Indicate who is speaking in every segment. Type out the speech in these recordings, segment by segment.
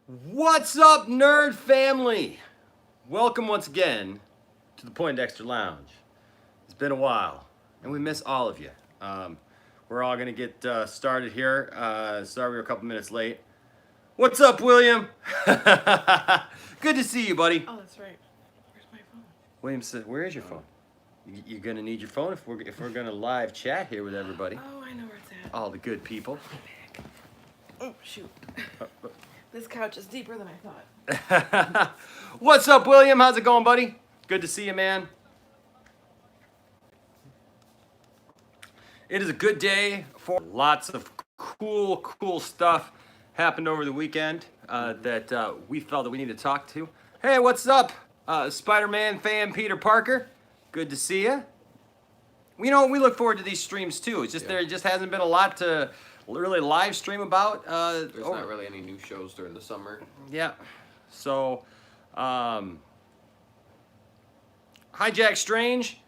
Speaker 1: What's up, nerd family? Welcome once again to the Poindexter Lounge. It's been a while, and we miss all of you. We're all gonna get started here. Sorry we're a couple minutes late. What's up, William? Good to see you, buddy.
Speaker 2: Oh, that's right. Where's my phone?
Speaker 1: William said, "Where is your phone? You're gonna need your phone if we're gonna live chat here with everybody,
Speaker 2: Oh, I know where it's at.
Speaker 1: all the good people."
Speaker 2: Oh, shoot. This couch is deeper than I thought.
Speaker 1: What's up, William? How's it going, buddy? Good to see you, man. It is a good day for lots of cool stuff happened over the weekend that we felt that we need to talk to. Hey, what's up, Spider-Man fan Peter Parker? Good to see you. We look forward to these streams too. It's just there just hasn't been a lot to really live stream about.
Speaker 3: There's not really any new shows during the summer.
Speaker 1: Yeah. So, hi, Jack Strange.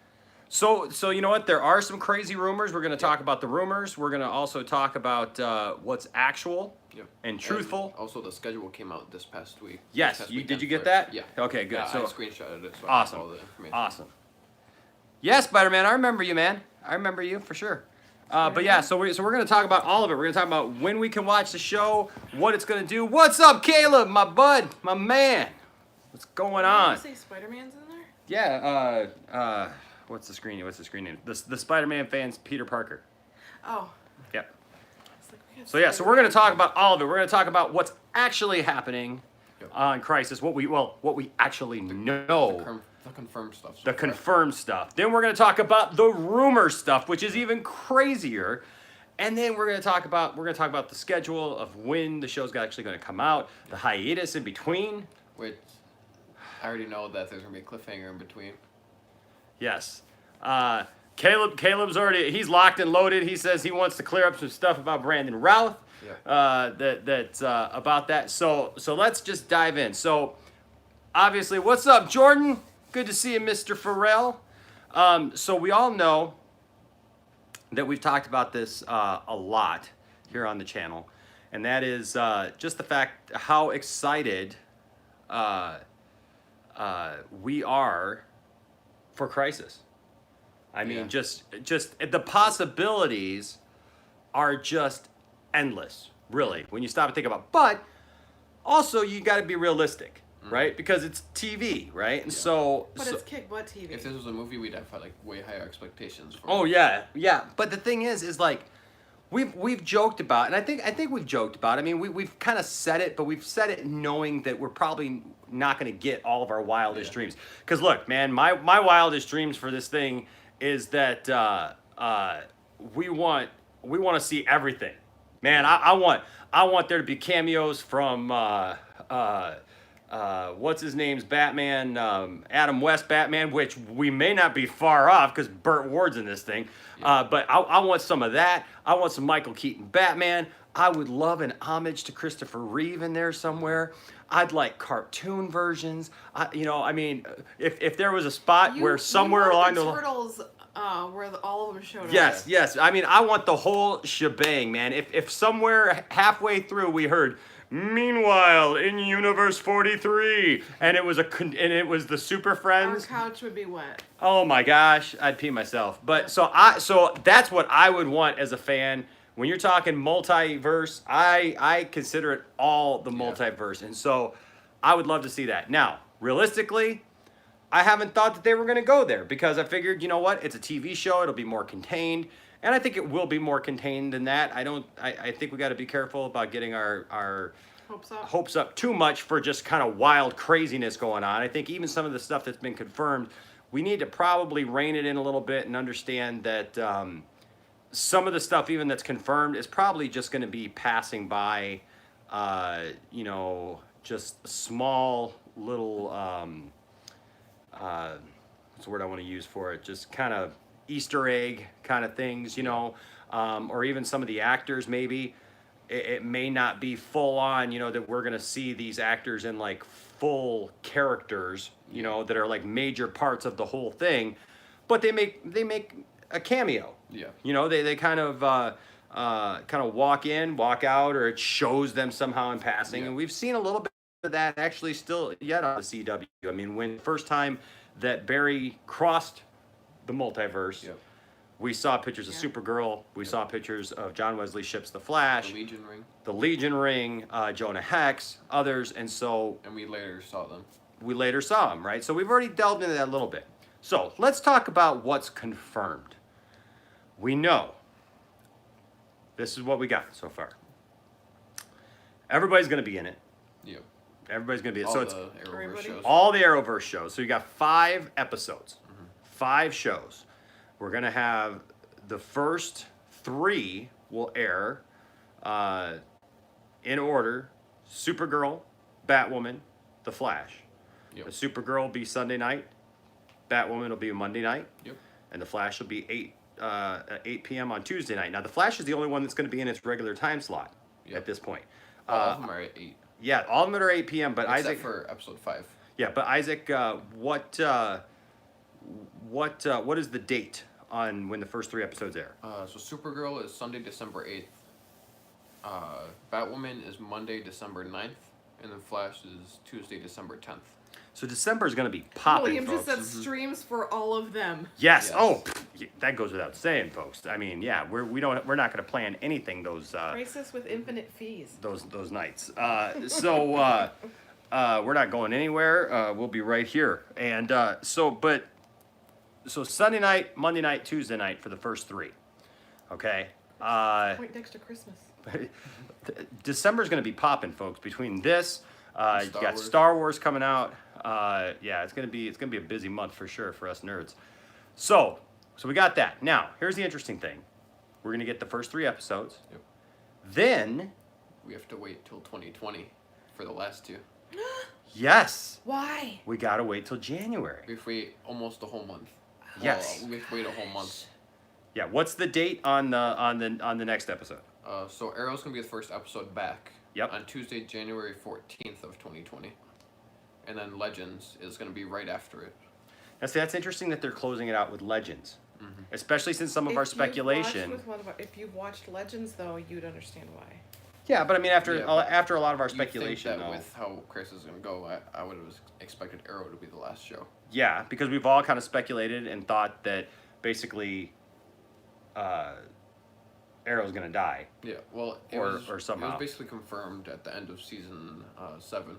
Speaker 1: So you know what? There are some crazy rumors. We're going to talk about the rumors. We're going to also talk about what's actual and truthful.
Speaker 3: And also, the schedule came out this past week.
Speaker 1: Yes. Did you get that?
Speaker 3: Yeah.
Speaker 1: Okay, good.
Speaker 3: Yeah,
Speaker 1: So
Speaker 3: I screenshotted it. So
Speaker 1: awesome.
Speaker 3: I have all the information.
Speaker 1: Awesome. Yeah, Spider-Man. I remember you, man. I remember you for sure. But yeah, so we're going to talk about all of it. We're going to talk about when we can watch the show, what it's going to do. What's up, Caleb, my bud, my man? What's going on?
Speaker 2: Did you say Spider-Man's in there?
Speaker 1: Yeah, what's the screen name? The Spider-Man fans, Peter Parker.
Speaker 2: Oh.
Speaker 1: Yep.
Speaker 2: It's like we got
Speaker 1: So yeah, so we're going to talk about all of it. We're going to talk about what's actually happening on Crisis, what we actually know.
Speaker 3: The confirmed stuff.
Speaker 1: The confirmed stuff. Then we're going to talk about the rumor stuff, which is even crazier. And then we're going to talk about the schedule of when the show's actually going to come out, the hiatus in between.
Speaker 3: Which I already know that there's gonna be a cliffhanger in between.
Speaker 1: Yes. Caleb's already, he's locked and loaded. He says he wants to clear up some stuff about Brandon Routh. About that. So let's just dive in. So obviously, what's up, Jordan? Good to see you, Mr. Farrell. So we all know that we've talked about this a lot here on the channel, and that is just the fact how excited we are for Crisis. I mean, just the possibilities are just endless, really, when you stop and think about it. But also, you got to be realistic. Right, because it's TV, right, and
Speaker 2: But it's kick butt TV.
Speaker 3: If this was a movie, we'd have like way higher expectations for
Speaker 1: Oh
Speaker 3: it.
Speaker 1: yeah. But the thing is like we've joked about, and I think we've joked about. I mean, we've kind of said it, but we've said it knowing that we're probably not going to get all of our wildest dreams. Because look, man, my wildest dreams for this thing is that we want to see everything. Man, I want there to be cameos from what's his name's Batman, Adam West Batman, which we may not be far off because Burt Ward's in this thing. But I want some of that. I want some Michael Keaton Batman. I would love an homage to Christopher Reeve in there somewhere. I'd like cartoon versions. If there was a spot where somewhere along the
Speaker 2: Turtles, where all of them showed up.
Speaker 1: Yes. I mean, I want the whole shebang, man. If somewhere halfway through we heard, meanwhile, in Universe 43, and it was the Super
Speaker 2: Our
Speaker 1: Friends.
Speaker 2: couch would be wet.
Speaker 1: Oh my gosh, I'd pee myself. But so that's what I would want as a fan. When you're talking multiverse, I consider it all the multiverse, and so I would love to see that. Now, realistically, I haven't thought that they were going to go there because I figured, you know what, it's a TV show, it'll be more contained. And I think it will be more contained than that. I think we got to be careful about getting our hopes up too much for just kind of wild craziness going on. I think even some of the stuff that's been confirmed, we need to probably rein it in a little bit and understand that some of the stuff even that's confirmed is probably just going to be passing by, just small little, what's the word I want to use for it? Just kind of Easter egg kind of things, or even some of the actors maybe. It may not be full on, that we're going to see these actors in like full characters, that are like major parts of the whole thing, but they make a cameo.
Speaker 3: Yeah.
Speaker 1: They kind of kind of walk in, walk out, or it shows them somehow in passing.
Speaker 3: Yeah.
Speaker 1: And we've seen a little bit of that actually still yet on the CW. I mean, when the first time that Barry crossed the multiverse,
Speaker 3: Yep.
Speaker 1: we saw pictures of
Speaker 2: Yeah.
Speaker 1: Supergirl. We saw pictures of John Wesley Shipp's The Flash,
Speaker 3: The Legion ring.
Speaker 1: Jonah Hex, others, and so
Speaker 3: And we later saw them.
Speaker 1: we later saw him, right? So we've already delved into that a little bit. So let's talk about what's confirmed. We know this is what we got so far. Everybody's going to be in it.
Speaker 3: Yep.
Speaker 1: Everybody's going to be in it.
Speaker 3: All
Speaker 1: So it's
Speaker 3: the Arrowverse
Speaker 2: Everybody?
Speaker 3: shows.
Speaker 1: all the Arrowverse shows. So you got 5 episodes, 5 shows. We're going to have the first 3 will air in order: Supergirl, Batwoman, The Flash.
Speaker 3: Yep.
Speaker 1: The Supergirl will be Sunday night, Batwoman will be Monday night,
Speaker 3: Yep.
Speaker 1: and The Flash will be 8 p.m. on Tuesday night. Now, The Flash is the only one that's going to be in its regular time slot
Speaker 3: Yep.
Speaker 1: at this point.
Speaker 3: All of them are at 8.
Speaker 1: Yeah, all of them are 8 p.m. But
Speaker 3: Except
Speaker 1: Isaac,
Speaker 3: for episode 5.
Speaker 1: yeah, but Isaac, what is the date on when the first 3 episodes air?
Speaker 3: So Supergirl is Sunday, December 8th. Batwoman is Monday, December 9th. And then Flash is Tuesday, December 10th.
Speaker 1: So December is going to be popping,
Speaker 2: William
Speaker 1: folks.
Speaker 2: just said streams for all of them.
Speaker 1: Yes.
Speaker 3: Yes.
Speaker 1: Oh, that goes without saying, folks. I mean, yeah, we're not going to plan anything those
Speaker 2: Crisis with infinite fees.
Speaker 1: those nights. So we're not going anywhere. We'll be right here. And so Sunday night, Monday night, Tuesday night for the first 3. Okay.
Speaker 2: Point Dexter Christmas.
Speaker 1: December's going to be popping, folks. Between this, you
Speaker 3: Star
Speaker 1: got
Speaker 3: Wars.
Speaker 1: Star Wars coming out. Yeah, it's gonna be a busy month for sure for us nerds. So we got that. Now, here's the interesting thing. We're gonna get the first 3 episodes.
Speaker 3: Yep.
Speaker 1: Then,
Speaker 3: We have to wait till 2020 for the last 2.
Speaker 1: yes,
Speaker 2: Why?
Speaker 1: we gotta wait till January.
Speaker 3: We have to wait almost a whole month.
Speaker 1: Yes.
Speaker 3: We have to wait a whole month.
Speaker 1: Yeah. What's the date on the next episode?
Speaker 3: So Arrow's gonna be the first episode back.
Speaker 1: Yep.
Speaker 3: On Tuesday, January 14th of 2020. And then Legends is gonna be right after it.
Speaker 1: Now, see, that's interesting that they're closing it out with Legends, especially since some of our speculation.
Speaker 2: If you've watched Legends, though, you'd understand why.
Speaker 1: Yeah, but I mean, after
Speaker 3: Yeah, but
Speaker 1: after a lot of our
Speaker 3: You'd think
Speaker 1: speculation,
Speaker 3: that
Speaker 1: though.
Speaker 3: with how Crisis is gonna go, I would have expected Arrow to be the last show.
Speaker 1: Yeah, because we've all kind of speculated and thought that basically Arrow's gonna die.
Speaker 3: Yeah, well,
Speaker 1: Or somehow.
Speaker 3: it was basically confirmed at the end of season 7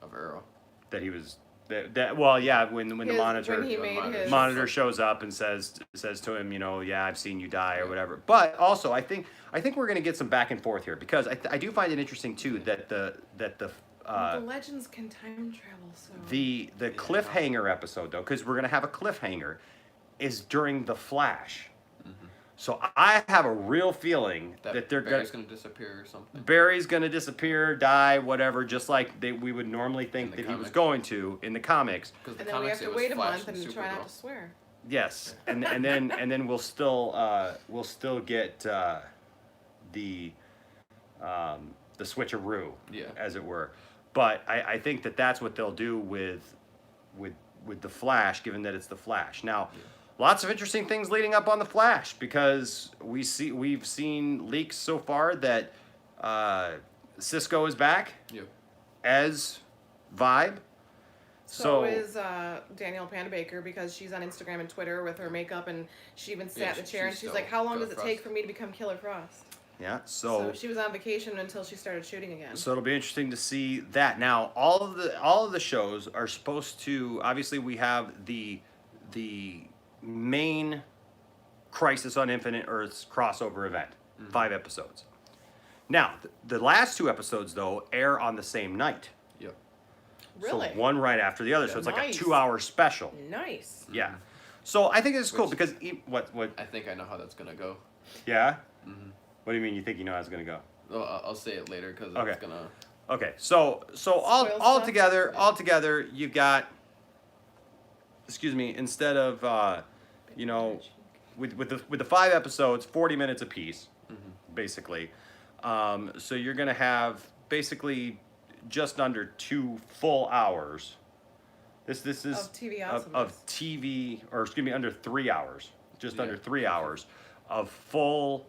Speaker 3: of Arrow.
Speaker 1: That he was that well, yeah, when the monitor
Speaker 2: When he made his...
Speaker 1: monitor shows up and says to him, yeah, I've seen you die or whatever. But also, I think we're gonna get some back and forth here because I do find it interesting too that the
Speaker 2: the Legends can time travel, so...
Speaker 1: the cliffhanger episode though, because we're gonna have a cliffhanger, is during the Flash. So I have a real feeling that they're
Speaker 3: Barry's gonna disappear or something.
Speaker 1: Barry's gonna disappear, die, whatever, just like we would normally think
Speaker 3: In
Speaker 1: that
Speaker 3: the
Speaker 1: he was
Speaker 3: comics.
Speaker 1: going to in the comics.
Speaker 3: Because the
Speaker 2: And then we have
Speaker 3: comics,
Speaker 2: to
Speaker 3: it was
Speaker 2: wait a
Speaker 3: Flash
Speaker 2: month and try
Speaker 3: Supergirl.
Speaker 2: not to swear.
Speaker 1: Yes, and then we'll still get the switcheroo,
Speaker 3: Yeah.
Speaker 1: as it were. But I think that's what they'll do with the Flash, given that it's the Flash. Now, lots of interesting things leading up on the Flash because we've seen leaks so far that Cisco is back
Speaker 3: Yep.
Speaker 1: as Vibe.
Speaker 2: So is Danielle Panabaker because she's on Instagram and Twitter with her makeup and she even sat in the chair and she's like, how long does it take for me to become Killer Frost?
Speaker 1: Yeah,
Speaker 2: So she was on vacation until she started shooting again.
Speaker 1: So it'll be interesting to see that. Now, all of the shows are supposed to. Obviously, we have the main Crisis on Infinite Earths crossover event, 5 episodes. Now, the last 2 episodes though air on the same night.
Speaker 3: Yep.
Speaker 2: Really?
Speaker 1: So one right after the other. So it's like a
Speaker 2: Nice.
Speaker 1: 2-hour special.
Speaker 2: Nice.
Speaker 1: Yeah. So I think it's cool
Speaker 3: Which-
Speaker 1: because what?
Speaker 3: I think I know how that's gonna go.
Speaker 1: Yeah. What do you mean? You think you know how it's gonna go?
Speaker 3: Well, I'll say it later because
Speaker 1: Okay.
Speaker 3: it's gonna.
Speaker 1: Okay, so all
Speaker 2: Spoil
Speaker 1: all
Speaker 2: stuff?
Speaker 1: together, you've got. Excuse me. Instead of with the 5 episodes, 40 minutes apiece, basically. So you're gonna have basically just under 2 full hours. This is
Speaker 2: Of TV
Speaker 1: of
Speaker 2: awesomeness.
Speaker 1: TV, or excuse me, under 3 hours, just
Speaker 3: Yeah.
Speaker 1: under 3 hours of full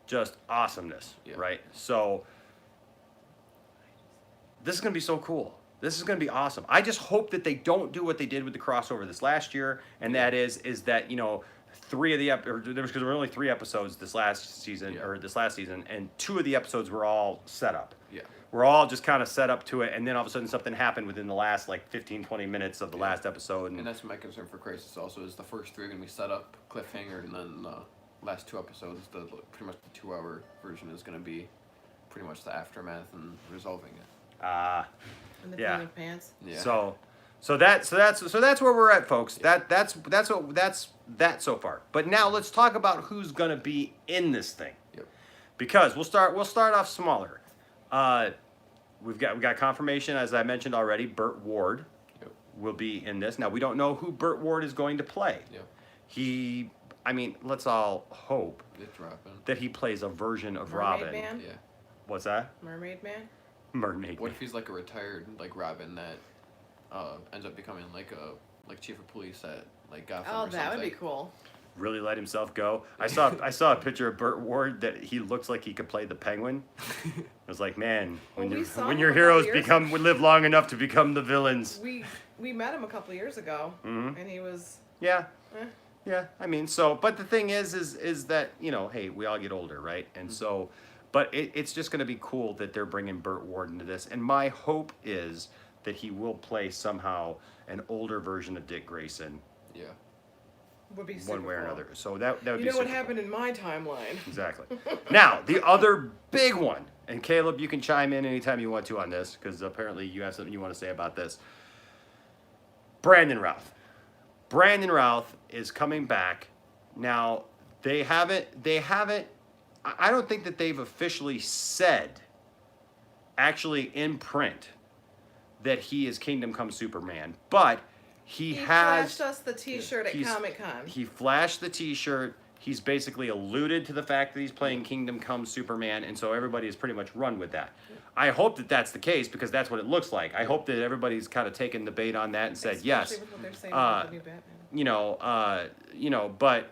Speaker 1: just awesomeness,
Speaker 3: Yeah.
Speaker 1: right? So this is going to be so cool. This is going to be awesome. I just hope that they don't do what they did with the crossover this last year, and that is that, you know, because there were only 3 episodes this last season, and 2 of the episodes were all set up.
Speaker 3: Yeah.
Speaker 1: We're all just kind of set up to it, and then all of a sudden something happened within the last like 15, 20 minutes of the last episode.
Speaker 3: And that's my concern for Crisis also, is the first 3 are going to be set up, cliffhanger, and then the last 2 episodes, pretty much the 2-hour version is going to be pretty much the aftermath and resolving it.
Speaker 2: And the
Speaker 1: Yeah.
Speaker 2: thing of pants.
Speaker 3: Yeah.
Speaker 1: So that's where we're at, folks. That's that so far. But now let's talk about who's gonna be in this thing.
Speaker 3: Yep.
Speaker 1: Because we'll start off smaller. We've got confirmation, as I mentioned already. Burt Ward will be in this. Now we don't know who Burt Ward is going to play.
Speaker 3: Yep.
Speaker 1: Let's all hope
Speaker 3: It's Robin.
Speaker 1: that he plays a version of
Speaker 2: Mermaid
Speaker 1: Robin.
Speaker 2: Man?
Speaker 3: Yeah.
Speaker 1: What's that?
Speaker 2: Mermaid Man?
Speaker 1: Mermaid.
Speaker 3: What if he's like a retired like Robin that ends up becoming like chief of police at like Gotham
Speaker 2: Oh,
Speaker 3: or
Speaker 2: that would
Speaker 3: something?
Speaker 2: be cool.
Speaker 1: Really let himself go. I saw a picture of Burt Ward that he looks like he could play the Penguin. I was like, man,
Speaker 2: Well, we saw
Speaker 1: when
Speaker 2: him
Speaker 1: your
Speaker 2: a couple
Speaker 1: heroes
Speaker 2: years
Speaker 1: live long enough to become the villains.
Speaker 2: We met him a couple years ago, and he was.
Speaker 1: Yeah.
Speaker 2: Eh.
Speaker 1: Yeah. But the thing is that, you know, hey, we all get older, right? And so, but it's just going to be cool that they're bringing Burt Ward into this. And my hope is that he will play somehow an older version of Dick Grayson.
Speaker 3: Yeah.
Speaker 2: Would be super
Speaker 1: One way or
Speaker 2: cool.
Speaker 1: another. So that would be
Speaker 2: You know what
Speaker 1: super cool.
Speaker 2: happened in my timeline?
Speaker 1: Exactly. Now, the other big one, and Caleb, you can chime in anytime you want to on this, because apparently you have something you want to say about this. Brandon Routh. Brandon Routh is coming back. Now, they haven't, I don't think that they've officially said, actually in print, that he is Kingdom Come Superman, but he has...
Speaker 2: flashed us the T-shirt at Comic-Con.
Speaker 1: He flashed the T-shirt. He's basically alluded to the fact that he's playing Kingdom Come Superman, and so everybody has pretty much run with that. I hope that that's the case, because that's what it looks like. I hope that everybody's kind of taken the bait on that and said, yes.
Speaker 2: Especially with what they're saying about the new Batman.
Speaker 1: But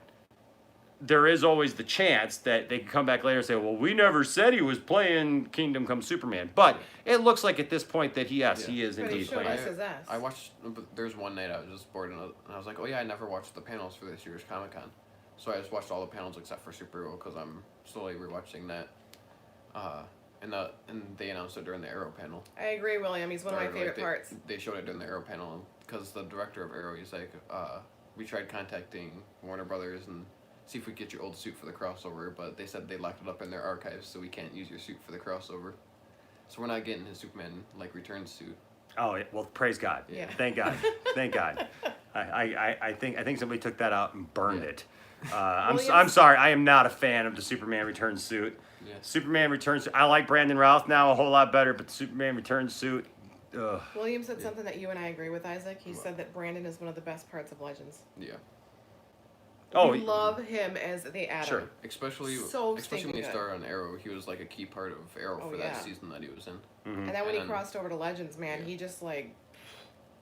Speaker 1: there is always the chance that they can come back later and say, well, we never said he was playing Kingdom Come Superman. But it looks like at this point that he is
Speaker 2: But he
Speaker 1: indeed
Speaker 2: showed
Speaker 1: playing.
Speaker 2: us his ass.
Speaker 3: I watched. There's one night I was just bored and I was like, oh yeah, I never watched the panels for this year's Comic-Con. So I just watched all the panels except for Superhero because I'm slowly rewatching that. And they announced it during the Arrow panel.
Speaker 2: I agree, William. He's one of my
Speaker 3: Or,
Speaker 2: favorite
Speaker 3: like,
Speaker 2: parts.
Speaker 3: They showed it during the Arrow panel because the director of Arrow, he's like, we tried contacting Warner Brothers and see if we could get your old suit for the crossover, but they said they locked it up in their archives, so we can't use your suit for the crossover. So we're not getting his Superman return suit.
Speaker 1: Oh, yeah, well, praise God.
Speaker 2: Yeah.
Speaker 1: Thank God. Thank God. I think somebody took that out and burned it. I'm sorry. I am not a fan of the Superman return suit.
Speaker 3: Yeah.
Speaker 1: Superman return suit. I like Brandon Routh now a whole lot better, but the Superman return suit. Ugh.
Speaker 2: William said something that you and I agree with, Isaac. He said that Brandon is one of the best parts of Legends.
Speaker 3: Yeah.
Speaker 1: Oh,
Speaker 2: we love him as the Atom.
Speaker 1: Sure.
Speaker 3: Especially
Speaker 2: So
Speaker 3: when he
Speaker 2: stinking good.
Speaker 3: started on Arrow, he was like a key part of Arrow
Speaker 2: Oh,
Speaker 3: for
Speaker 2: yeah.
Speaker 3: that season that he was in.
Speaker 1: Mm-hmm.
Speaker 2: And then when he
Speaker 3: And-
Speaker 2: crossed over to Legends, man,
Speaker 3: Yeah.
Speaker 2: he just like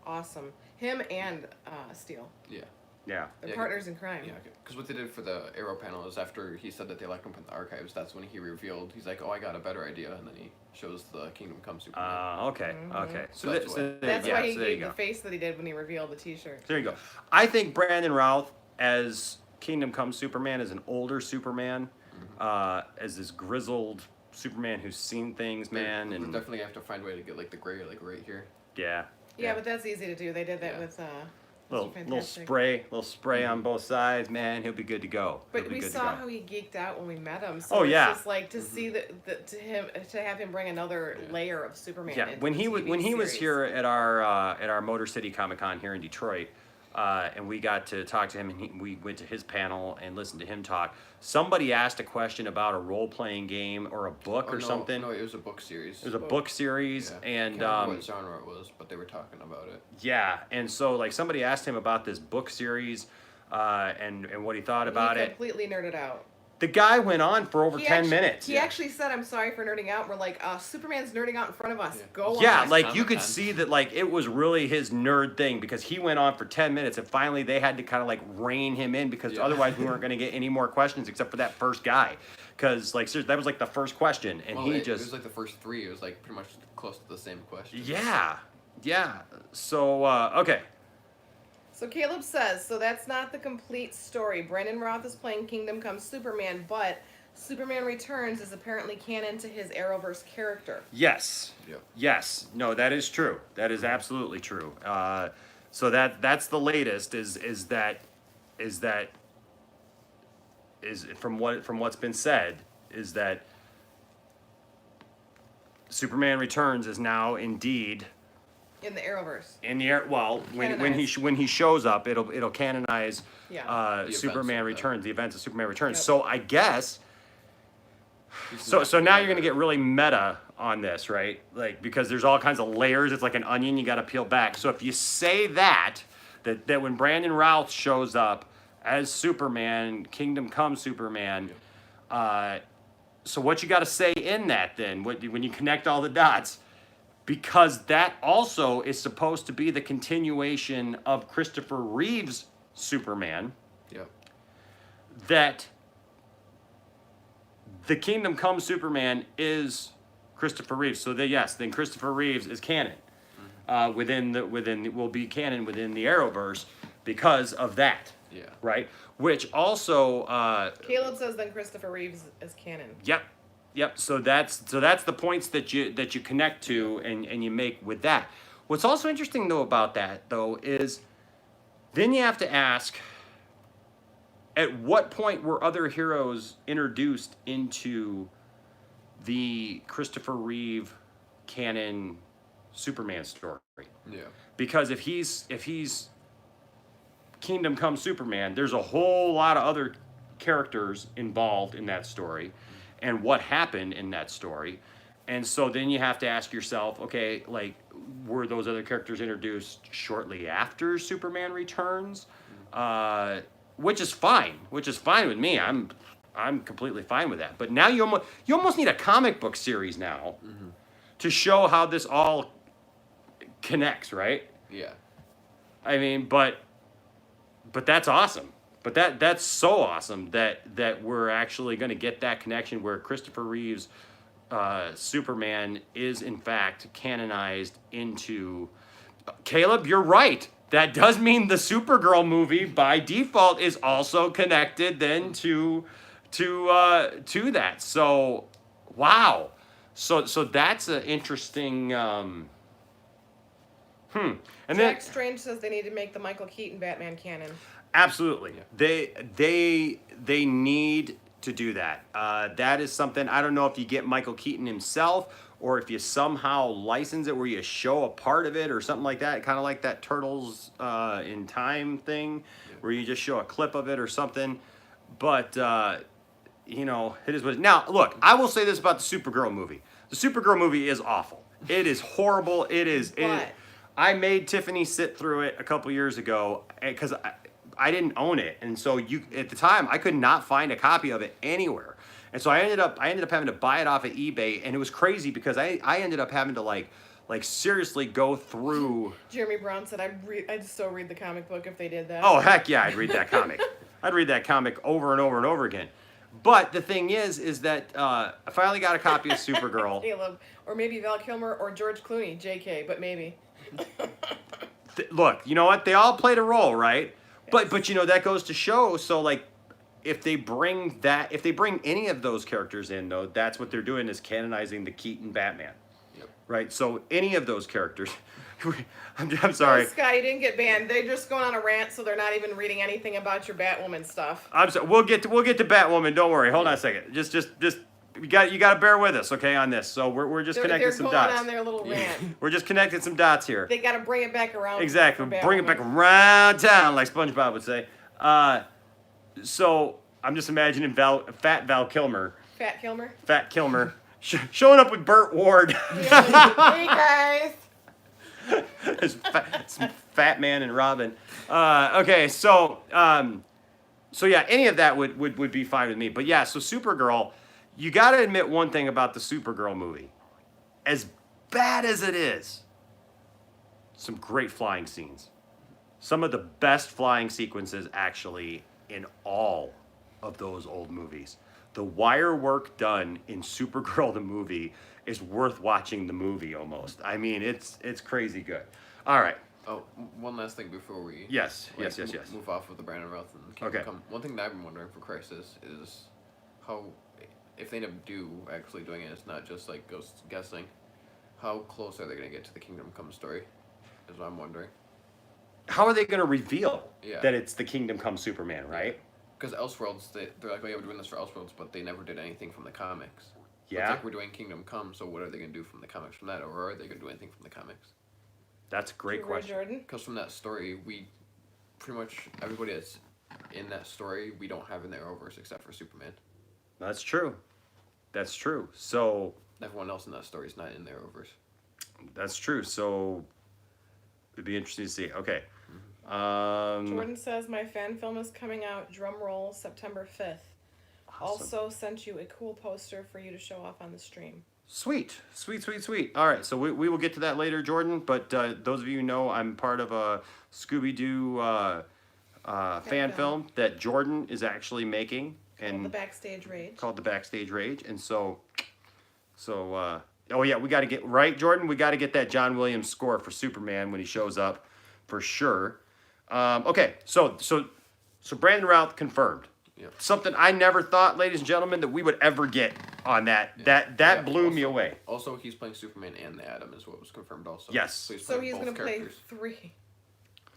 Speaker 2: awesome. Him and Steel.
Speaker 3: Yeah.
Speaker 1: Yeah.
Speaker 2: They're
Speaker 3: Yeah,
Speaker 2: partners in crime.
Speaker 3: Yeah, because what they did for the Arrow panel is after he said that they locked him up in the archives, that's when he revealed, he's like, oh, I got a better idea, and then he shows the Kingdom Come Superman.
Speaker 1: Okay. Okay.
Speaker 3: So that's why.
Speaker 2: That's why he
Speaker 1: so there you
Speaker 2: gave the
Speaker 1: go.
Speaker 2: face that he did when he revealed the T-shirt.
Speaker 1: There you go. I think Brandon Routh as Kingdom Come Superman is an older Superman, as this grizzled Superman who's seen things, man,
Speaker 3: They
Speaker 1: and
Speaker 3: definitely have to find a way to get like the gray like right here.
Speaker 1: yeah.
Speaker 2: Yeah, but that's easy to do. They did that
Speaker 3: Yeah.
Speaker 2: with
Speaker 1: Little
Speaker 2: Fantastic.
Speaker 1: spray on both sides, man. He'll be good to go.
Speaker 2: But
Speaker 1: He'll be
Speaker 2: we
Speaker 1: good
Speaker 2: saw
Speaker 1: to go.
Speaker 2: how he geeked out when we met him. So
Speaker 1: Oh,
Speaker 2: it's
Speaker 1: yeah.
Speaker 2: just like to see to have him bring another layer of Superman.
Speaker 1: Yeah,
Speaker 2: into
Speaker 1: when
Speaker 2: the
Speaker 1: he was
Speaker 2: TV
Speaker 1: here
Speaker 2: series.
Speaker 1: at our Motor City Comic Con here in Detroit, and we got to talk to him, and we went to his panel and listened to him talk. Somebody asked a question about a role playing game or a book or something.
Speaker 3: No, it was a book series.
Speaker 1: It was a book series,
Speaker 3: Yeah.
Speaker 1: and
Speaker 3: Can't remember what genre it was, but they were talking about it.
Speaker 1: yeah, and so like somebody asked him about this book series, and what he thought about
Speaker 2: he
Speaker 1: it.
Speaker 2: completely nerded out.
Speaker 1: The guy went on for over 10 minutes.
Speaker 2: He actually said, "I'm sorry for nerding out." We're like, "Superman's nerding out in front of us.
Speaker 3: Yeah.
Speaker 2: Go on."
Speaker 1: Yeah, like you could see that like it was really his nerd thing because he went on for 10 minutes and finally they had to kind of like rein him in because otherwise we weren't going to get any more questions except for that first guy. Because like seriously, that was like the first question and it was
Speaker 3: like the first three. It was like pretty much close to the same question.
Speaker 1: Yeah. So okay.
Speaker 2: So Caleb says, so that's not the complete story. Brandon Routh is playing Kingdom Come Superman, but Superman Returns is apparently canon to his Arrowverse character.
Speaker 1: Yes.
Speaker 3: Yep. Yes.
Speaker 1: No, that is true. That is absolutely true. So that's the latest. Is from what's been said is that Superman Returns is now indeed
Speaker 2: in the Arrowverse.
Speaker 1: In the air, well, when he shows up, it'll canonize Superman Returns, the events of Superman Returns. Yep. So I guess. So now you're gonna get really meta on this, right? Like because there's all kinds of layers. It's like an onion you got to peel back. So if you say that when Brandon Routh shows up as Superman, Kingdom Come Superman, so what you got to say in that then? When you connect all the dots. Because that also is supposed to be the continuation of Christopher Reeve's Superman.
Speaker 3: Yep.
Speaker 1: That the Kingdom Come Superman is Christopher Reeves. So then Christopher Reeves is canon. Will be canon within the Arrowverse because of that.
Speaker 3: Yeah.
Speaker 1: Right? Which also
Speaker 2: Caleb says then Christopher Reeves is canon.
Speaker 1: Yep. So that's the points that you connect to and you make with that. What's also interesting though about that though is then you have to ask at what point were other heroes introduced into the Christopher Reeve canon Superman story?
Speaker 3: Yeah.
Speaker 1: Because if he's Kingdom Come Superman, there's a whole lot of other characters involved in that story. And what happened in that story. And so then you have to ask yourself, okay, like, were those other characters introduced shortly after Superman Returns? Which is fine with me. I'm completely fine with that. But now you almost need a comic book series now to show how this all connects, right?
Speaker 3: Yeah.
Speaker 1: I mean, but that's awesome. But that's so awesome that we're actually going to get that connection where Christopher Reeve's Superman is in fact canonized into. Caleb, you're right. That does mean the Supergirl movie by default is also connected then to that. So wow. So that's an interesting. And
Speaker 2: Jack Strange says they need to make the Michael Keaton Batman canon.
Speaker 1: Absolutely. Yeah. They need to do that. That is something, I don't know if you get Michael Keaton himself or if you somehow license it where you show a part of it or something like that, kind of like that Turtles in Time thing where you just show a clip of it or something. But, it is what it is. Now, look, I will say this about the Supergirl movie. The Supergirl movie is awful. It is horrible. I made Tiffany sit through it a couple years ago because I didn't own it, and so at the time I could not find a copy of it anywhere, and so I ended up having to buy it off of eBay, and it was crazy because I ended up having to like seriously go through.
Speaker 2: Jeremy Brown said I'd still read the comic book if they did that.
Speaker 1: Oh heck yeah, I'd read that comic. I'd read that comic over and over and over again. But the thing is that I finally got a copy of Supergirl.
Speaker 2: Caleb, or maybe Val Kilmer or George Clooney, JK, but maybe.
Speaker 1: Look, you know what? They all played a role, right? But that goes to show. So like, if they bring any of those characters in, though, that's what they're doing is canonizing the Keaton Batman, right? So any of those characters, I'm sorry.
Speaker 2: No, Scott, you didn't get banned. They're just going on a rant, so they're not even reading anything about your Batwoman stuff.
Speaker 1: I'm sorry. We'll get to Batwoman. Don't worry. Hold on a second. Just you got to bear with us, okay, on this. So we're just connecting some dots.
Speaker 2: They're going on their little rant.
Speaker 1: We're just connecting some dots here.
Speaker 2: They got to bring it back around.
Speaker 1: Exactly. Bring it back around town, like SpongeBob would say. So I'm just imagining Fat Val Kilmer.
Speaker 2: Fat Kilmer?
Speaker 1: Fat Kilmer. Showing up with Burt Ward.
Speaker 2: Hey, guys.
Speaker 1: It's Fat Man and Robin. Okay, so So yeah, any of that would be fine with me. But yeah, so Supergirl, you got to admit one thing about the Supergirl movie. As bad as it is, some great flying scenes. Some of the best flying sequences actually in all of those old movies. The wire work done in Supergirl the movie is worth watching the movie almost. I mean, it's crazy good. All right.
Speaker 3: Oh, one last thing before we
Speaker 1: Yes.
Speaker 3: move off of the Brandon Routh and Kingdom
Speaker 1: Okay.
Speaker 3: Come. One thing that I've been wondering for Crisis is how, if they end up actually doing it, it's not just like ghost guessing. How close are they going to get to the Kingdom Come story? Is what I'm wondering.
Speaker 1: How are they going to reveal
Speaker 3: Yeah.
Speaker 1: that it's the Kingdom Come Superman, right?
Speaker 3: Because Elseworlds, they're like, oh yeah, we're doing this for Elseworlds, but they never did anything from the comics. So
Speaker 1: Yeah.
Speaker 3: it's like we're doing Kingdom Come, so what are they going to do from the comics from that? Or are they going to do anything from the comics?
Speaker 1: That's a great question.
Speaker 2: Jordan.
Speaker 3: Because from that story, we pretty much, everybody that's in that story, we don't have in the Arrowverse except for Superman.
Speaker 1: That's true. That's true. So
Speaker 3: Everyone else in that story is not in the Arrowverse.
Speaker 1: that's true. So it'd be interesting to see. Okay.
Speaker 2: Jordan says my fan film is coming out. Drum roll, September 5th.
Speaker 1: Awesome.
Speaker 2: Also sent you a cool poster for you to show off on the stream.
Speaker 1: Sweet. All right, so we will get to that later, Jordan. But those of you who know, I'm part of a Scooby-Doo fan film that Jordan is actually making,
Speaker 2: Called
Speaker 1: and
Speaker 2: The Backstage Rage.
Speaker 1: called The Backstage Rage. And so oh yeah, we got to get right, Jordan. We got to get that John Williams score for Superman when he shows up, for sure. Okay, so Brandon Routh confirmed.
Speaker 3: Yep.
Speaker 1: Something I never thought, ladies and gentlemen, that we would ever get on that.
Speaker 3: Yeah.
Speaker 1: That blew me away.
Speaker 3: Also, he's playing Superman and the Atom is what was confirmed also.
Speaker 1: Yes.
Speaker 2: So he's
Speaker 3: playing
Speaker 2: going
Speaker 3: both
Speaker 2: to play
Speaker 3: characters.
Speaker 2: 3.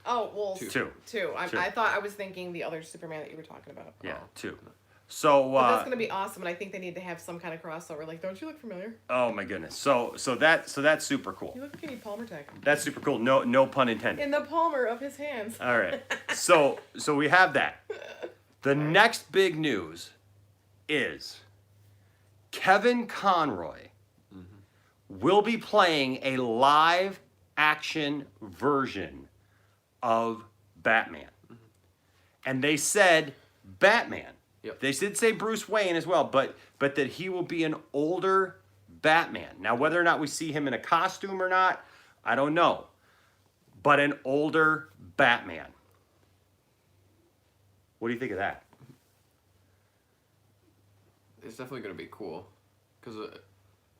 Speaker 2: Oh, well,
Speaker 3: Two.
Speaker 2: Two.
Speaker 1: Two.
Speaker 2: I thought I was thinking the other Superman that you were talking about.
Speaker 1: Yeah,
Speaker 3: Oh.
Speaker 1: 2. So
Speaker 2: But that's going to be awesome, and I think they need to have some kind of crossover. Like, don't you look familiar?
Speaker 1: oh my goodness. So that's super cool.
Speaker 2: You look like you need Palmer Tech.
Speaker 1: That's super cool. No pun intended.
Speaker 2: In the palmer of his hands.
Speaker 1: All right. So we have that. The next big news is Kevin Conroy will be playing a live action version of Batman. And they said Batman.
Speaker 3: Yep.
Speaker 1: They did say Bruce Wayne as well, but that he will be an older Batman. Now, whether or not we see him in a costume or not, I don't know. But an older Batman. What do you think of that?
Speaker 3: It's definitely going to be cool. Because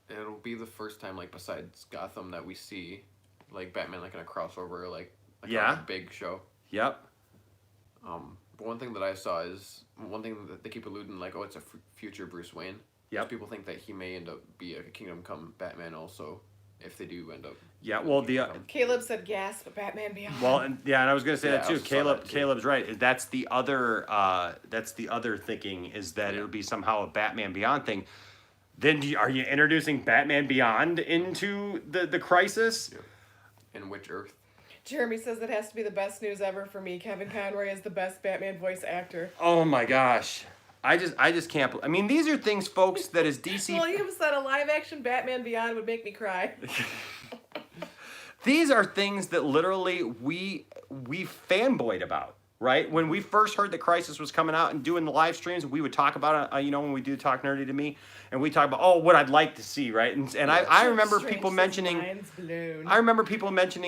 Speaker 3: it'll be the first time, like, besides Gotham that we see, like, Batman, like, in a crossover, like
Speaker 1: Yeah.
Speaker 3: a big show.
Speaker 1: Yep.
Speaker 3: But one thing that I saw is, one thing that they keep alluding, like, oh, it's a future Bruce Wayne.
Speaker 1: Yep.
Speaker 3: People think that he may end up be a Kingdom Come Batman also, if they do end up.
Speaker 1: Yeah, well,
Speaker 2: Caleb said gasp, Batman Beyond.
Speaker 1: well, and and I was gonna say
Speaker 3: Yeah,
Speaker 1: that
Speaker 3: I
Speaker 1: too.
Speaker 3: also saw that too.
Speaker 1: Caleb's right. That's the other thinking is that it'll be somehow a Batman Beyond thing. Then are you introducing Batman Beyond into the Crisis?
Speaker 3: In which Earth?
Speaker 2: Jeremy says that has to be the best news ever for me. Kevin Conroy is the best Batman voice actor.
Speaker 1: Oh my gosh. I just can't. I mean, these are things, folks, that as DC.
Speaker 2: William said a live action Batman Beyond would make me cry.
Speaker 1: These are things that literally we fanboyed about, right? When we first heard that Crisis was coming out and doing the live streams, we would talk about it, when we do Talk Nerdy to Me, and we talk about, oh, what I'd like to see, right? And I remember people mentioning,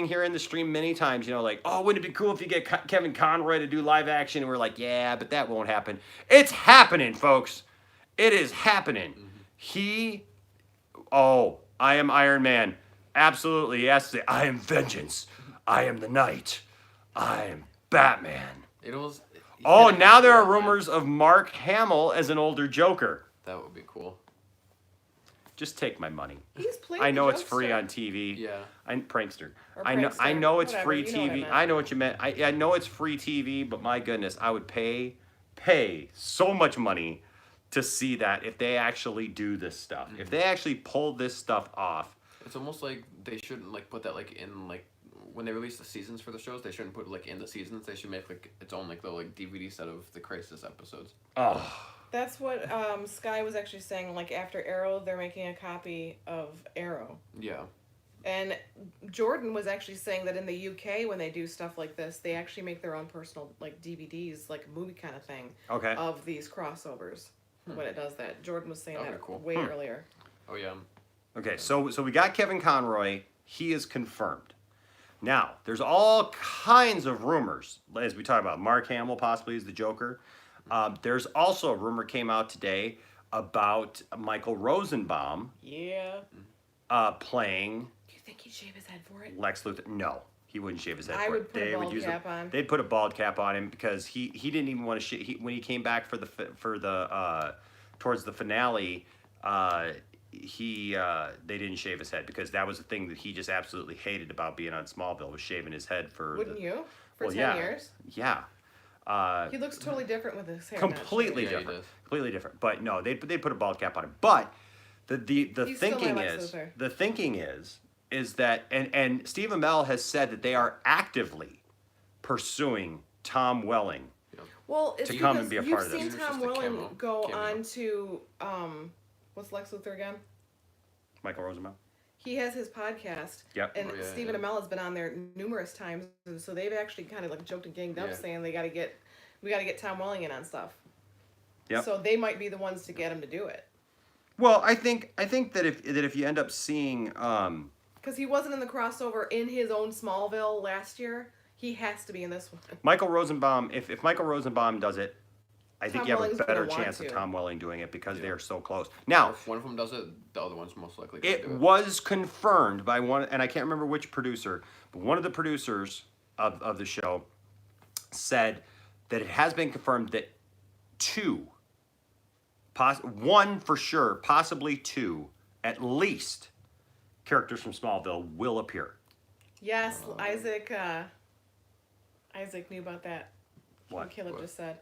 Speaker 1: here in the stream many times, like, oh, wouldn't it be cool if you get Kevin Conroy to do live action? And we're like, yeah, but that won't happen. It's happening, folks. It is happening. I am Iron Man. Absolutely, he has to say, I am vengeance. I am the night. I am Batman. Now there are rumors of Mark Hamill as an older Joker.
Speaker 3: That would be cool.
Speaker 1: Just take my money.
Speaker 2: He's played
Speaker 1: I know
Speaker 2: the
Speaker 1: it's free
Speaker 2: Jokester.
Speaker 1: on TV.
Speaker 3: Yeah.
Speaker 1: I'm prankster.
Speaker 2: Or
Speaker 1: I know
Speaker 2: prankster.
Speaker 1: it's
Speaker 2: Whatever,
Speaker 1: free
Speaker 2: you know what I
Speaker 1: TV.
Speaker 2: meant.
Speaker 1: I know what you meant. I know it's free TV, but my goodness, I would pay so much money to see that if they actually do this stuff. If they actually pull this stuff off.
Speaker 3: It's almost like they shouldn't like put that like in like when they release the seasons for the shows. They shouldn't put it like in the seasons. They should make like its own like little like DVD set of the Crisis episodes.
Speaker 1: Oh.
Speaker 2: That's what Sky was actually saying. Like after Arrow, they're making a copy of Arrow.
Speaker 3: Yeah,
Speaker 2: And Jordan was actually saying that in the UK, when they do stuff like this, they actually make their own personal like DVDs, like a movie kind of thing,
Speaker 1: Okay.
Speaker 2: of these crossovers. When it does that, Jordan was saying
Speaker 3: Okay,
Speaker 2: that
Speaker 3: cool.
Speaker 2: way earlier.
Speaker 3: Oh yeah.
Speaker 1: Okay, so we got Kevin Conroy. He is confirmed. Now, there's all kinds of rumors, as we talk about. Mark Hamill possibly is the Joker. There's also a rumor came out today about Michael Rosenbaum
Speaker 2: Yeah.
Speaker 1: playing
Speaker 2: Do you think he'd shave his head for it?
Speaker 1: Lex Luthor. No, he wouldn't shave his head
Speaker 2: I
Speaker 1: for
Speaker 2: would
Speaker 1: it.
Speaker 2: put a bald cap on.
Speaker 1: They'd put a bald cap on him because he didn't even want to shave. When he came back for the towards the finale, they didn't shave his head because that was the thing that he just absolutely hated about being on Smallville, was shaving his head for.
Speaker 2: Wouldn't you? For
Speaker 1: Well,
Speaker 2: 10
Speaker 1: yeah.
Speaker 2: years?
Speaker 1: Yeah.
Speaker 2: He looks totally different with his hair. not
Speaker 1: Completely
Speaker 3: Yeah, he
Speaker 1: different.
Speaker 3: does.
Speaker 1: Completely different. But no, they put a bald cap on him. But the
Speaker 2: He's still
Speaker 1: thinking
Speaker 2: my Lex
Speaker 1: is
Speaker 2: Luthor.
Speaker 1: the thinking is that and Steve Amell has said that they are actively pursuing Tom Welling.
Speaker 2: Well, it's
Speaker 1: to
Speaker 2: because
Speaker 1: come and be a
Speaker 2: you've
Speaker 1: part of this.
Speaker 2: seen
Speaker 3: It's
Speaker 2: Tom
Speaker 3: just a
Speaker 2: Welling
Speaker 3: cameo.
Speaker 2: go
Speaker 3: Cameo.
Speaker 2: on to what's Lex Luthor again?
Speaker 1: Michael Rosenbaum.
Speaker 2: He has his podcast.
Speaker 1: Yep.
Speaker 2: And
Speaker 3: Oh, yeah,
Speaker 2: Stephen
Speaker 3: yeah.
Speaker 2: Amell has been on there numerous times, and so they've actually kind of like joked and ganged up,
Speaker 3: Yeah.
Speaker 2: saying we got to get Tom Welling in on stuff.
Speaker 1: Yep.
Speaker 2: So they might be the ones to get him to do it,
Speaker 1: Well, I think that if you end up seeing
Speaker 2: because he wasn't in the crossover in his own Smallville last year. He has to be in this one.
Speaker 1: Michael Rosenbaum, if Michael Rosenbaum does it, I think
Speaker 2: Tom
Speaker 1: you have
Speaker 2: Welling's
Speaker 1: a better
Speaker 2: gonna want
Speaker 1: chance of
Speaker 2: to.
Speaker 1: Tom Welling doing it because they
Speaker 3: Yeah.
Speaker 1: are so close.
Speaker 3: Or
Speaker 1: Now,
Speaker 3: if one of them does it, the other one's most likely going to
Speaker 1: it
Speaker 3: do it.
Speaker 1: was confirmed by one, and I can't remember which producer, but one of the producers of the show said that it has been confirmed that one for sure, possibly two, at least, characters from Smallville will appear.
Speaker 2: Yes, Isaac. Isaac knew about that.
Speaker 1: What?
Speaker 2: Caleb
Speaker 3: What?
Speaker 2: just said.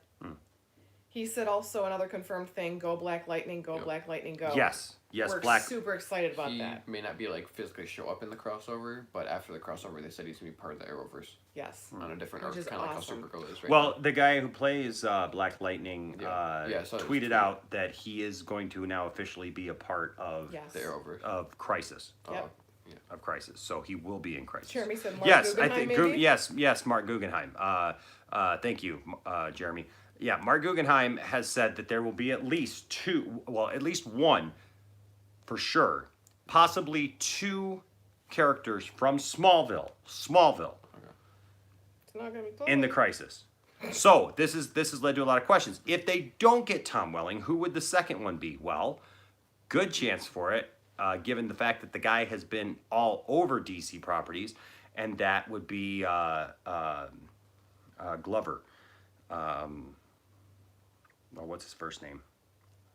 Speaker 2: He said also another confirmed thing: Go Black Lightning, Go
Speaker 3: Yep.
Speaker 2: Black Lightning, Go.
Speaker 1: Yes,
Speaker 2: We're
Speaker 1: Black.
Speaker 2: super excited about
Speaker 3: He
Speaker 2: that.
Speaker 3: may not be like physically show up in the crossover, but after the crossover, they said he's gonna be part of the Arrowverse
Speaker 2: Yes.
Speaker 3: on a different
Speaker 2: Which
Speaker 3: arc,
Speaker 2: is
Speaker 3: kind of
Speaker 2: awesome.
Speaker 3: like how Supergirl is right
Speaker 1: Well,
Speaker 3: now.
Speaker 1: the guy who plays Black Lightning
Speaker 3: Yeah. Yeah, I saw it was
Speaker 1: tweeted
Speaker 3: tweet.
Speaker 1: out that he is going to now officially be a part of
Speaker 2: Yes.
Speaker 3: The Arrowverse.
Speaker 1: Crisis.
Speaker 2: Yep.
Speaker 3: Yeah.
Speaker 1: Of Crisis, so he will be in Crisis.
Speaker 2: Jeremy said Mark
Speaker 1: yes,
Speaker 2: Guggenheim,
Speaker 1: I think
Speaker 2: maybe?
Speaker 1: yes, Mark Guggenheim. Thank you, Jeremy. Yeah, Mark Guggenheim has said that there will be at least two, well, at least one, for sure, possibly two characters from Smallville,
Speaker 2: It's not gonna be close.
Speaker 1: in the Crisis. So this has led to a lot of questions. If they don't get Tom Welling, who would the second one be? Well, good chance for it, given the fact that the guy has been all over DC properties, and that would be Glover. What's his first name?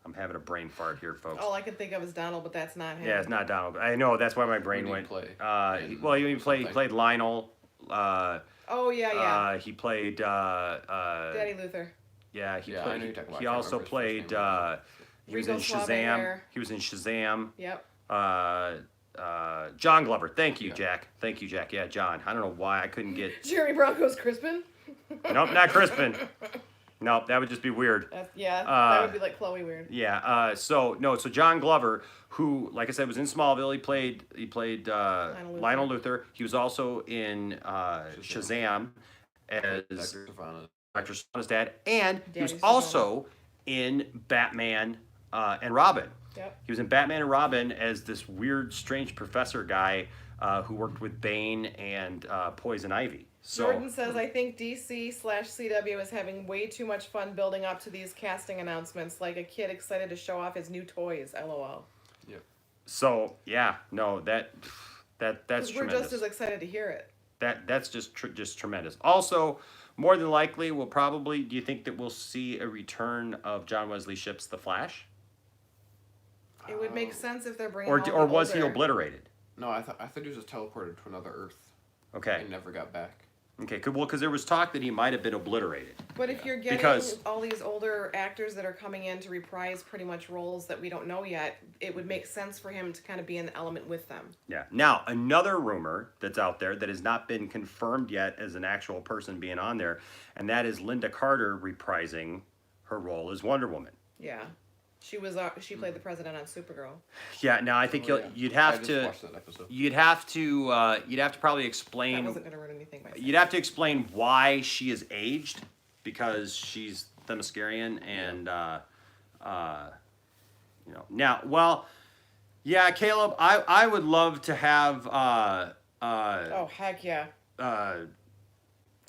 Speaker 1: I'm having a brain fart here, folks.
Speaker 2: All I can think of is Donald, but that's not him.
Speaker 1: Yeah, it's not Donald. I know, that's why my brain
Speaker 3: Who did
Speaker 1: went.
Speaker 3: he play?
Speaker 1: He played Lionel.
Speaker 2: Oh yeah.
Speaker 1: He played.
Speaker 2: Daddy Luther.
Speaker 1: Yeah, he
Speaker 3: Yeah, I
Speaker 1: played.
Speaker 3: know you're talking about.
Speaker 1: He
Speaker 3: I can't
Speaker 1: also
Speaker 3: remember his
Speaker 1: played.
Speaker 3: first name.
Speaker 1: He was
Speaker 2: Rico
Speaker 1: in
Speaker 2: Suave
Speaker 1: Shazam.
Speaker 2: hair.
Speaker 1: He was in Shazam.
Speaker 2: Yep.
Speaker 1: John Glover. Thank you,
Speaker 3: Yeah.
Speaker 1: Jack. Thank you, Jack. Yeah, John. I don't know why I couldn't get.
Speaker 2: Jerry Broncos Crispin.
Speaker 1: Nope, not Crispin. Nope, that would just be weird.
Speaker 2: That that would be like Chloe weird.
Speaker 1: Yeah. So John Glover, who, like I said, was in Smallville. He played Lionel Luthor. He was also in Shazam as
Speaker 3: Dr. Savannah.
Speaker 1: Dr. Savannah's dad, and he was
Speaker 2: Daddy
Speaker 1: also in Batman and Robin.
Speaker 2: Yep.
Speaker 1: He was in Batman and Robin as this weird, strange professor guy who worked with Bane and Poison Ivy. So,
Speaker 2: Jordan says, I think DC/CW is having way too much fun building up to these casting announcements, like a kid excited to show off his new toys. LOL.
Speaker 3: Yep.
Speaker 1: so yeah, no, that's
Speaker 2: 'Cause we're
Speaker 1: tremendous.
Speaker 2: just as excited to hear it.
Speaker 1: That's just tremendous. Also, more than likely, do you think that we'll see a return of John Wesley Shipp's The Flash?
Speaker 2: It would make sense if they're bringing
Speaker 1: Or
Speaker 2: all the
Speaker 1: was he
Speaker 2: older-
Speaker 1: obliterated?
Speaker 3: No, I thought he was just teleported to another Earth
Speaker 1: Okay.
Speaker 3: and never got back.
Speaker 1: Okay, well, because there was talk that he might have been obliterated.
Speaker 2: But if you're getting
Speaker 1: Because-
Speaker 2: all these older actors that are coming in to reprise pretty much roles that we don't know yet, it would make sense for him to kind of be in the element with them.
Speaker 1: Yeah. Now, another rumor that's out there that has not been confirmed yet as an actual person being on there, and that is Linda Carter reprising her role as Wonder Woman.
Speaker 2: Yeah. She played the president on Supergirl.
Speaker 1: Yeah. Now I think
Speaker 3: Oh, yeah.
Speaker 1: you'd
Speaker 3: I
Speaker 1: have
Speaker 3: just
Speaker 1: to.
Speaker 3: watched that episode.
Speaker 1: You'd have to probably
Speaker 2: That
Speaker 1: explain.
Speaker 2: wasn't gonna ruin anything by saying.
Speaker 1: You'd have to explain why she is aged, because she's Themyscirian, and now, well, yeah, Caleb, I would love to have
Speaker 2: Oh heck yeah!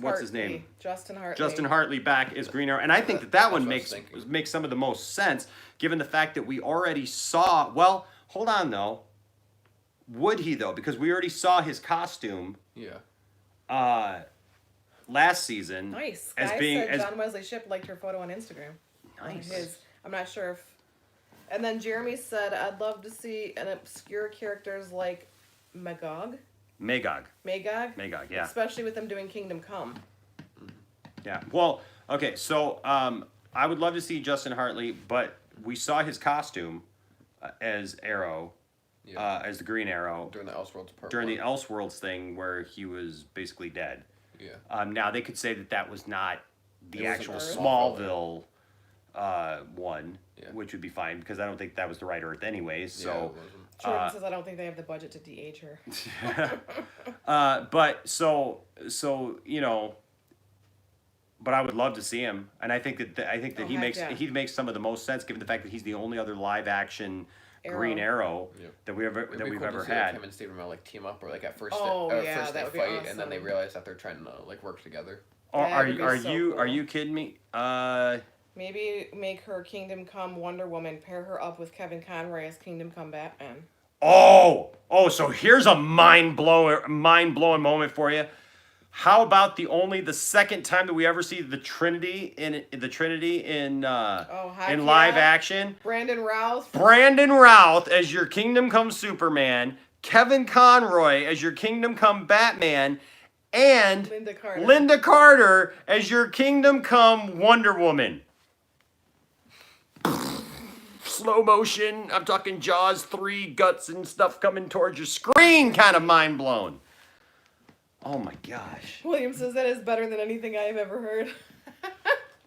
Speaker 1: what's his name?
Speaker 2: Justin Hartley.
Speaker 1: Justin Hartley back as Green Arrow, and I think that one
Speaker 3: That's what I was thinking.
Speaker 1: makes some of the most sense, given the fact that we already saw. Well, hold on though. Would he though? Because we already saw his costume
Speaker 3: Yeah.
Speaker 1: last season.
Speaker 2: Nice.
Speaker 1: As
Speaker 2: Guy
Speaker 1: being
Speaker 2: said
Speaker 1: as
Speaker 2: John Wesley Shipp liked her photo on Instagram.
Speaker 1: nice.
Speaker 2: I'm not sure if. And then Jeremy said, "I'd love to see an obscure characters like Magog,
Speaker 1: Magog, yeah.
Speaker 2: especially with them doing Kingdom Come."
Speaker 1: Yeah. Well, okay. So I would love to see Justin Hartley, but we saw his costume as Arrow, as the Green Arrow
Speaker 3: During the Elseworlds part.
Speaker 1: during the
Speaker 3: one.
Speaker 1: Elseworlds thing, where he was basically dead.
Speaker 3: Yeah.
Speaker 1: Now they could say that was not the
Speaker 3: It wasn't
Speaker 1: actual
Speaker 3: Earth.
Speaker 1: Smallville one,
Speaker 3: Yeah.
Speaker 1: which would be fine because I don't think that was the right Earth anyways.
Speaker 3: Yeah, it
Speaker 1: So.
Speaker 3: wasn't.
Speaker 2: Jordan says, "I don't think they have the budget to de-age her."
Speaker 1: But so but I would love to see him, and I think that
Speaker 2: Oh,
Speaker 1: he
Speaker 2: heck
Speaker 1: makes
Speaker 2: yeah.
Speaker 1: he makes some of the most sense given the fact that he's the only other live action Green Arrow
Speaker 3: Yep.
Speaker 1: that we've
Speaker 3: It'd be
Speaker 1: ever
Speaker 3: cool to see,
Speaker 1: had.
Speaker 3: like, him and Stephen Amell team up, or like at first,
Speaker 2: Oh,
Speaker 3: they,
Speaker 2: yeah,
Speaker 3: first
Speaker 2: that
Speaker 3: they
Speaker 2: would be
Speaker 3: fight, and then they
Speaker 2: awesome.
Speaker 3: realize that they're trying to like work together.
Speaker 1: Or
Speaker 2: That would be
Speaker 1: are
Speaker 2: so
Speaker 1: you
Speaker 2: cool.
Speaker 1: kidding me?
Speaker 2: Maybe make her Kingdom Come Wonder Woman. Pair her up with Kevin Conroy as Kingdom Come Batman.
Speaker 1: Oh, so here's a mind blowing moment for you. How about the second time that we ever see the Trinity in
Speaker 2: heck
Speaker 1: live
Speaker 2: yeah.
Speaker 1: action?
Speaker 2: Brandon Routh.
Speaker 1: Brandon Routh as your Kingdom Come Superman, Kevin Conroy as your Kingdom Come Batman, and
Speaker 2: Linda Carter.
Speaker 1: as your Kingdom Come Wonder Woman. Slow motion, I'm talking Jaws 3, guts and stuff coming towards your screen, kind of mind blown. Oh my gosh.
Speaker 2: William says that is better than anything I've ever heard.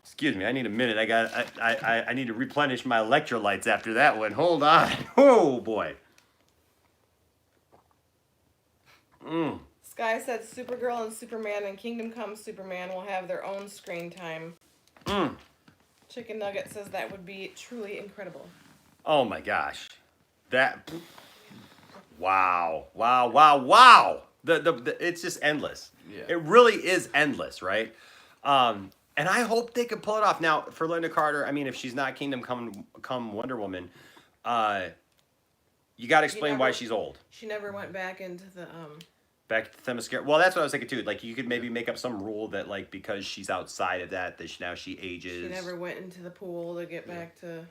Speaker 1: Excuse me, I need a minute. I need to replenish my electrolytes after that one. Hold on. Oh boy.
Speaker 2: Sky said Supergirl and Superman and Kingdom Come Superman will have their own screen time. Chicken Nugget says that would be truly incredible.
Speaker 1: Oh my gosh. That. Wow. It's just endless.
Speaker 3: Yeah.
Speaker 1: It really is endless, right? And I hope they can pull it off. Now, for Linda Carter, I mean, if she's not Kingdom Come Wonder Woman, you got to explain why she's old.
Speaker 2: She never went back into the
Speaker 1: Back to Themyscira. Well, that's what I was thinking too. Like, you could maybe make up some rule that, like, because she's outside of that now she ages.
Speaker 2: She never went into the pool to get back to.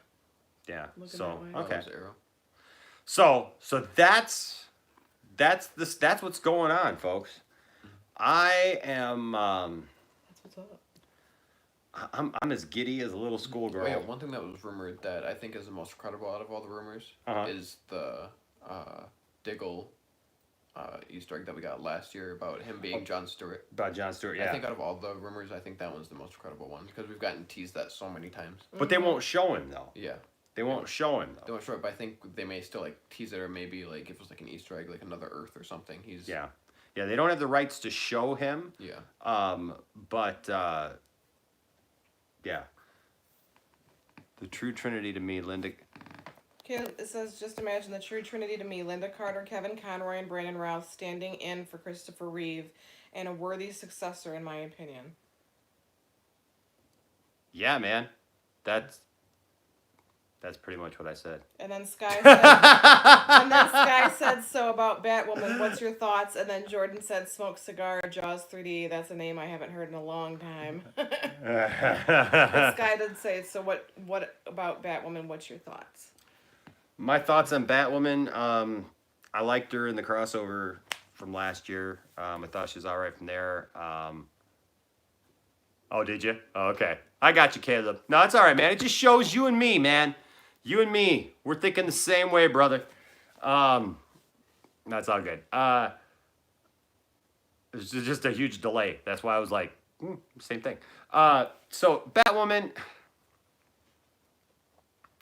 Speaker 1: Yeah.
Speaker 2: looking
Speaker 1: So
Speaker 2: that way.
Speaker 1: okay.
Speaker 3: That was Arrow.
Speaker 1: So that's what's going on, folks. I am
Speaker 2: That's what's up.
Speaker 1: I'm as giddy as a little schoolgirl.
Speaker 3: Oh yeah, one thing that was rumored that I think is the most credible out of all the rumors is the Diggle Easter egg that we got last year about him being Jon Stewart.
Speaker 1: About Jon Stewart, yeah.
Speaker 3: I think out of all the rumors, I think that one's the most credible one because we've gotten teased that so many times.
Speaker 1: But they won't show him though.
Speaker 3: Yeah.
Speaker 1: They won't show him
Speaker 3: Don't
Speaker 1: though.
Speaker 3: show it, but I think they may still like tease it, or maybe like if it was like an Easter egg, like another Earth or something. He's
Speaker 1: Yeah. Yeah, they don't have the rights to show him.
Speaker 3: Yeah.
Speaker 1: But yeah. The true trinity to me, Linda.
Speaker 2: Okay, it says, just imagine the true trinity to me: Linda Carter, Kevin Conroy, and Brandon Routh standing in for Christopher Reeve, and a worthy successor, in my opinion.
Speaker 1: Yeah, man. That's pretty much what I said.
Speaker 2: And then Sky said, so about Batwoman, what's your thoughts? And then Jordan said, smoke cigar, Jaws 3D. That's a name I haven't heard in a long time. But Sky did say, so what about Batwoman? What's your thoughts?
Speaker 1: My thoughts on Batwoman. I liked her in the crossover from last year. I thought she was all right from there. Oh, did you? Oh, okay. I got you, Caleb. No, it's all right, man. It just shows you and me, man. You and me. We're thinking the same way, brother. That's all good. It's just a huge delay. That's why I was like, same thing. So, Batwoman,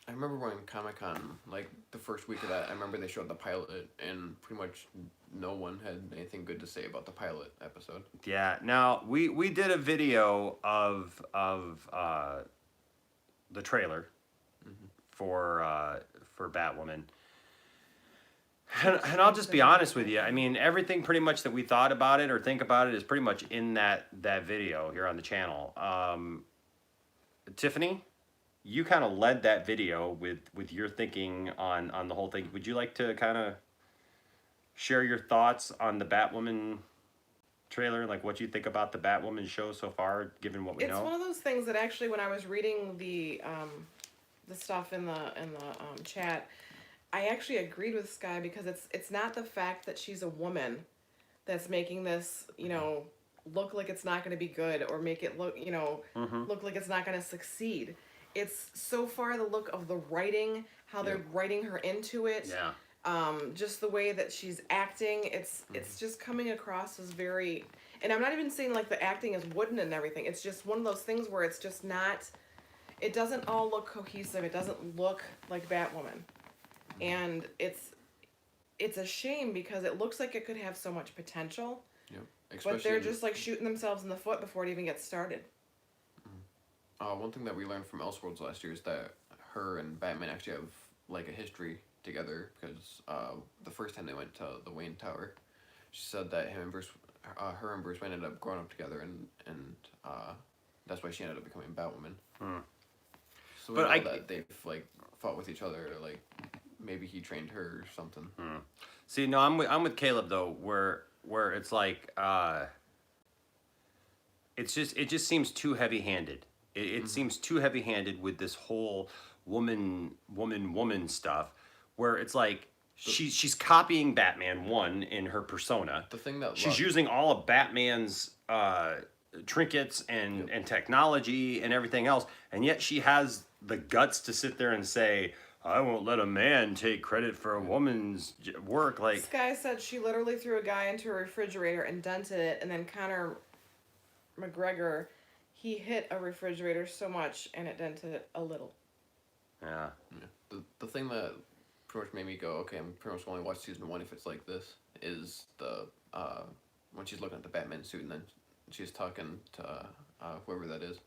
Speaker 3: I remember when Comic-Con, like the first week of that, I remember they showed the pilot, and pretty much no one had anything good to say about the pilot episode.
Speaker 1: Yeah. Now we did a video of the trailer for Batwoman. And I'll just be honest with you. I mean, everything pretty much that we thought about it or think about it is pretty much in that video here on the channel. Tiffany, you kind of led that video with your thinking on the whole thing. Would you like to kind of share your thoughts on the Batwoman trailer, like what you think about the Batwoman show so far, given what we know?
Speaker 2: It's one of those things that actually, when I was reading the stuff in the chat, I actually agreed with Sky, because it's not the fact that she's a woman that's making this, you know, look like it's not going to be good, or make it look, you know, look like it's not going to succeed. It's so far the look of the writing, how they're writing her into it.
Speaker 1: Yeah.
Speaker 2: Just the way that she's acting, it's just coming across as very, and I'm not even saying like the acting is wooden and everything. It's just one of those things where it's just not, it doesn't all look cohesive. It doesn't look like Batwoman. And it's a shame, because it looks like it could have so much potential.
Speaker 3: Yeah.
Speaker 2: But they're just like shooting themselves in the foot before it even gets started.
Speaker 3: One thing that we learned from Elseworlds last year is that her and Batman actually have like a history together, because the first time they went to the Wayne Tower, she said that her and Bruce Wayne ended up growing up together, and that's why she ended up becoming Batwoman. So we know that they've like fought with each other, like maybe he trained her or something.
Speaker 1: See, no, I'm with Caleb though, where it's like it just seems too heavy-handed. It seems too heavy-handed with this whole woman stuff, where it's like she's copying Batman in her persona.
Speaker 3: The thing that
Speaker 1: she's using all of Batman's trinkets and technology and everything else, and yet she has the guts to sit there and say, I won't let a man take credit for a woman's work. Like,
Speaker 2: Sky said she literally threw a guy into a refrigerator and dented it, and then Conor McGregor, he hit a refrigerator so much and it dented it a little.
Speaker 1: Yeah.
Speaker 3: The thing that pretty much made me go, okay, I'm pretty much going to watch season 1 if it's like this, is the when she's looking at the Batman suit, and then she's talking to whoever that is,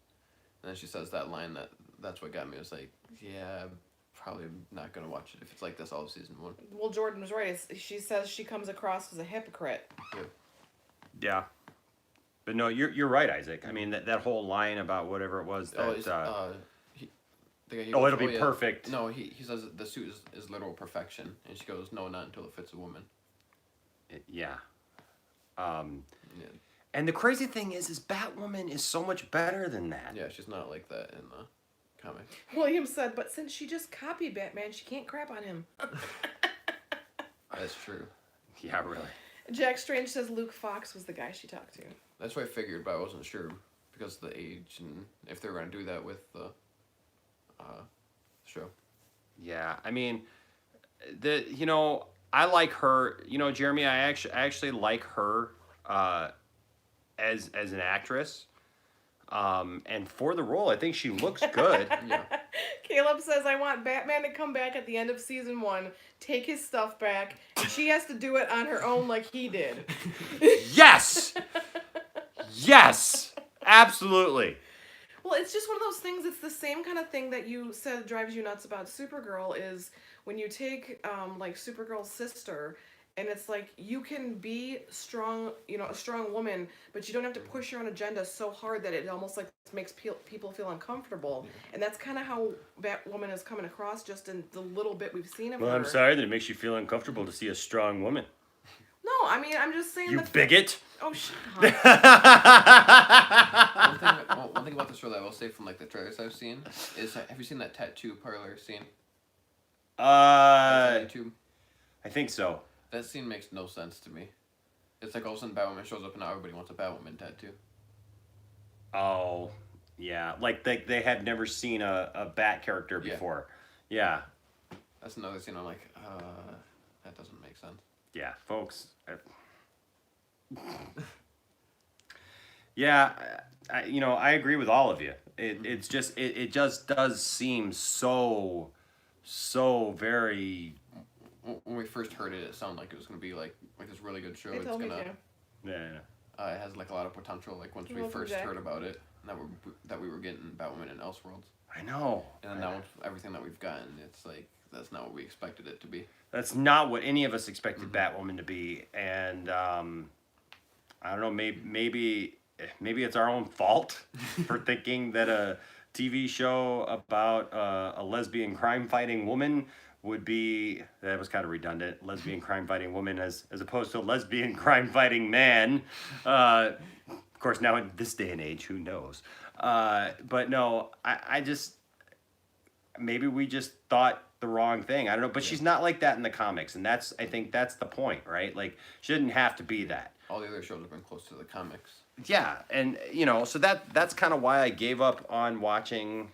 Speaker 3: and then she says that line that's what got me. I was like, yeah, I'm probably not going to watch it if it's like this all of season 1.
Speaker 2: Well, Jordan was right. She says she comes across as a hypocrite.
Speaker 1: Yeah. But no, you're right, Isaac. I mean, that whole line about whatever it was that... it'll be perfect.
Speaker 3: No, he says the suit is literal perfection, and she goes, no, not until it fits a woman.
Speaker 1: Yeah. And the crazy thing is Batwoman is so much better than that.
Speaker 3: Yeah, she's not like that in the comic.
Speaker 2: William said, but since she just copied Batman, she can't crap on him.
Speaker 3: That's true.
Speaker 1: Yeah, really.
Speaker 2: Jack Strange says Luke Fox was the guy she talked to.
Speaker 3: That's what I figured, but I wasn't sure because of the age and if they were going to do that with the show.
Speaker 1: Yeah, I mean, I like her. Jeremy, I actually like her as an actress. And for the role, I think she looks good.
Speaker 3: Yeah.
Speaker 2: Caleb says, I want Batman to come back at the end of season 1, take his stuff back, and she has to do it on her own like he did.
Speaker 1: Yes! Yes! Absolutely.
Speaker 2: Well, it's just one of those things, it's the same kind of thing that you said drives you nuts about Supergirl, is when you take, like, Supergirl's sister, and it's like, you can be strong, a strong woman, but you don't have to push your own agenda so hard that it almost, like, makes people feel uncomfortable. Yeah. And that's kind of how Batwoman is coming across, just in the little bit we've seen of her.
Speaker 1: Well, I'm sorry that it makes you feel uncomfortable to see a strong woman.
Speaker 2: No, I mean, I'm just saying...
Speaker 1: You bigot!
Speaker 2: Oh, shit.
Speaker 3: One thing about this show that I will say from, like, the trailers I've seen is, have you seen that tattoo parlor scene?
Speaker 1: I think so.
Speaker 3: That scene makes no sense to me. It's like all of a sudden Batwoman shows up and now everybody wants a Batwoman tattoo.
Speaker 1: Oh, yeah. Like they had never seen a Bat character before. Yeah.
Speaker 3: That's another scene I'm like, that doesn't make sense.
Speaker 1: Yeah, folks. Yeah, I agree with all of you. It just does seem so so very.
Speaker 3: When we first heard it, it sounded like it was gonna be like this really good show.
Speaker 2: They
Speaker 3: It's
Speaker 2: told me
Speaker 3: gonna
Speaker 2: to.
Speaker 1: Yeah.
Speaker 3: it has like a lot of potential. Like once we
Speaker 2: Welcome,
Speaker 3: first
Speaker 2: Jack.
Speaker 3: heard about it, that we were getting Batwoman and Elseworlds,
Speaker 1: I know.
Speaker 3: and then now with everything that we've gotten, it's like that's not what we expected it to be.
Speaker 1: That's not what any of us expected Batwoman to be, and I don't know. Maybe it's our own fault for thinking that a TV show about a lesbian crime fighting woman would be, that was kind of redundant, lesbian crime fighting woman as opposed to a lesbian crime fighting man. Of course, now in this day and age, who knows? But no, I just, maybe we just thought the wrong thing. I don't know, but she's not like that in the comics, and I think that's the point, right? Like, she didn't have to be that.
Speaker 3: All the other shows have been close to the comics.
Speaker 1: Yeah, and so that's kind of why I gave up on watching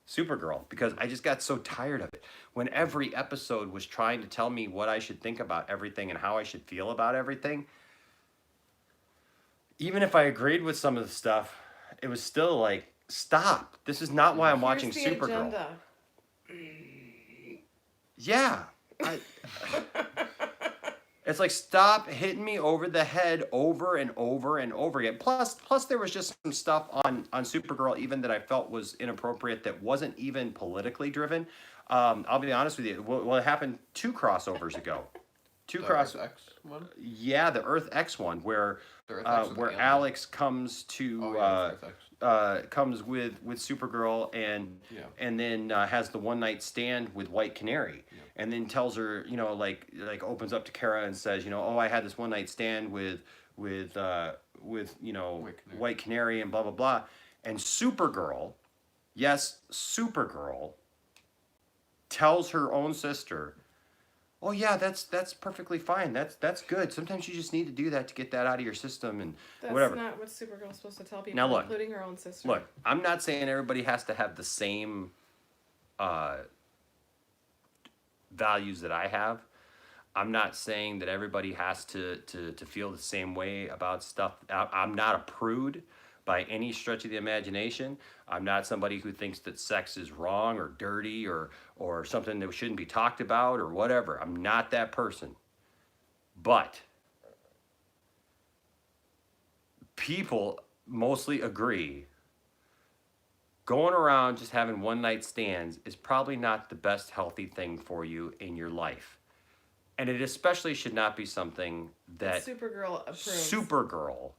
Speaker 1: Supergirl, because I just got so tired of it. When every episode was trying to tell me what I should think about everything and how I should feel about everything, even if I agreed with some of the stuff, it was still like, stop. This is not why I'm watching
Speaker 2: Here's the
Speaker 1: Supergirl.
Speaker 2: agenda.
Speaker 1: Yeah. It's like, stop hitting me over the head over and over and over again. Plus there was just some stuff on Supergirl even that I felt was inappropriate that wasn't even politically driven. I'll be honest with you. Well, it happened 2 crossovers ago.
Speaker 3: The Earth X one.
Speaker 1: Yeah, the Earth X one, where
Speaker 3: The Earth X was the alien.
Speaker 1: Alex comes to
Speaker 3: Oh, yeah, it's Earth X.
Speaker 1: comes with Supergirl and then has the one night stand with White Canary, and then tells her, like opens up to Kara and says, oh, I had this one night stand with White Canary and blah blah blah, and Supergirl, yes, Supergirl tells her own sister, oh yeah, that's perfectly fine. That's good. Sometimes you just need to do that to get that out of your system and
Speaker 2: That's
Speaker 1: whatever.
Speaker 2: not what Supergirl's supposed to tell people,
Speaker 1: Now look,
Speaker 2: including her own sister.
Speaker 1: Look, I'm not saying everybody has to have the same values that I have. I'm not saying that everybody has to feel the same way about stuff. I'm not a prude by any stretch of the imagination. I'm not somebody who thinks that sex is wrong or dirty or something that shouldn't be talked about or whatever. I'm not that person. But people mostly agree going around just having one night stands is probably not the best healthy thing for you in your life. And it especially should not be something that
Speaker 2: Supergirl approves.
Speaker 1: Supergirl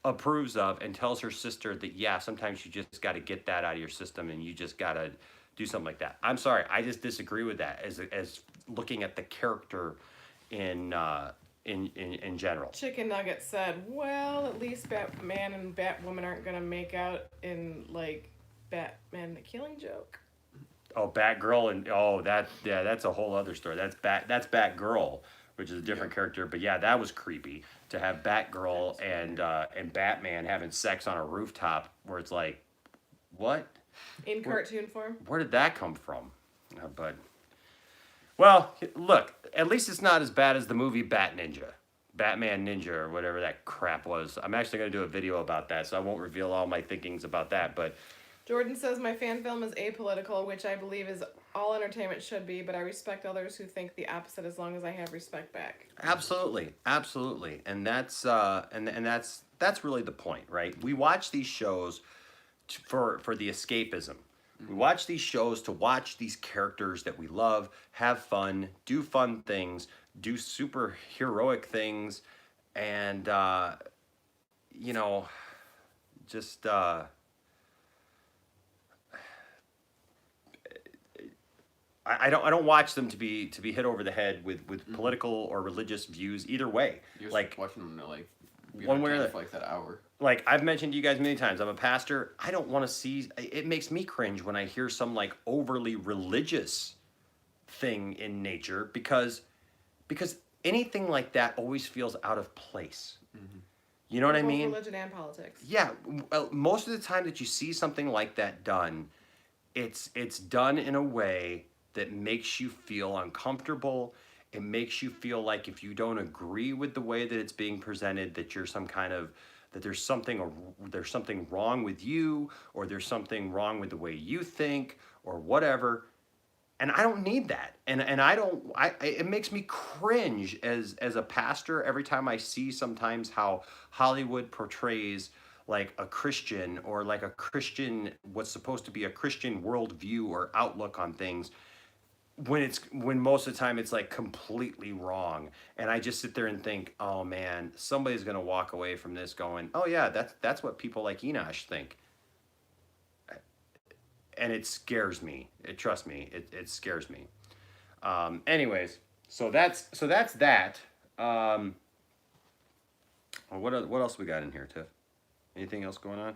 Speaker 1: approves of and tells her sister that, yeah, sometimes you just got to get that out of your system and you just got to do something like that. I'm sorry, I just disagree with that as looking at the character in general.
Speaker 2: Chicken Nugget said, well, at least Batman and Batwoman aren't going to make out in, like, Batman the Killing Joke.
Speaker 1: Oh, Batgirl that's a whole other story. That's Batgirl, which is a different character. But yeah, that was creepy to have Batgirl and Batman having sex on a rooftop where it's like, what?
Speaker 2: In cartoon form?
Speaker 1: Where did that come from? But well, look, at least it's not as bad as the movie Batman Ninja, or whatever that crap was. I'm actually going to do a video about that, so I won't reveal all my thinkings about that. But
Speaker 2: Jordan says my fan film is apolitical, which I believe is all entertainment should be, but I respect others who think the opposite as long as I have respect back.
Speaker 1: Absolutely, and that's and that's really the point, right? We watch these shows for the escapism. We watch these shows to watch these characters that we love, have fun, do fun things, do super heroic things, and just I don't watch them to be hit over the head with political or religious views either way.
Speaker 3: You're
Speaker 1: Like
Speaker 3: watching them to like be
Speaker 1: one way or
Speaker 3: entertained
Speaker 1: the
Speaker 3: for like that hour.
Speaker 1: Like I've mentioned to you guys many times, I'm a pastor. I don't want to see. It makes me cringe when I hear some like overly religious thing in nature because anything like that always feels out of place. Mm-hmm. You know what I
Speaker 2: Both
Speaker 1: mean?
Speaker 2: Religion and politics.
Speaker 1: Yeah. Well, most of the time that you see something like that done, it's done in a way that makes you feel uncomfortable. It makes you feel like if you don't agree with the way that it's being presented, that you're some kind of, that there's something wrong with you, or there's something wrong with the way you think, or whatever. And I don't need that. And I don't. It makes me cringe as a pastor every time I see sometimes how Hollywood portrays like a Christian or like a Christian, what's supposed to be a Christian worldview or outlook on things, when most of the time it's like completely wrong. And I just sit there and think, oh man, somebody's gonna walk away from this going, oh yeah, that's what people like Enosh think. And it scares me. Trust me, it scares me. Anyways, so that's that. What else we got in here, Tiff? Anything else going on?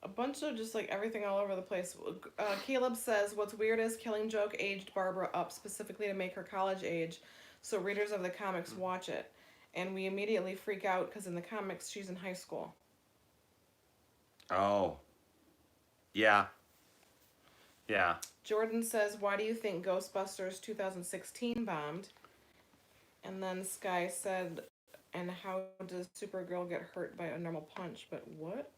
Speaker 2: A bunch of just like everything all over the place. Caleb says, "What's weird is Killing Joke aged Barbara up specifically to make her college age, so readers of the comics watch it, and we immediately freak out because in the comics she's in high school."
Speaker 1: Oh. Yeah. Yeah.
Speaker 2: Jordan says, "Why do you think Ghostbusters 2016 bombed?" And then Sky said, "And how does Supergirl get hurt by a normal punch?" But what?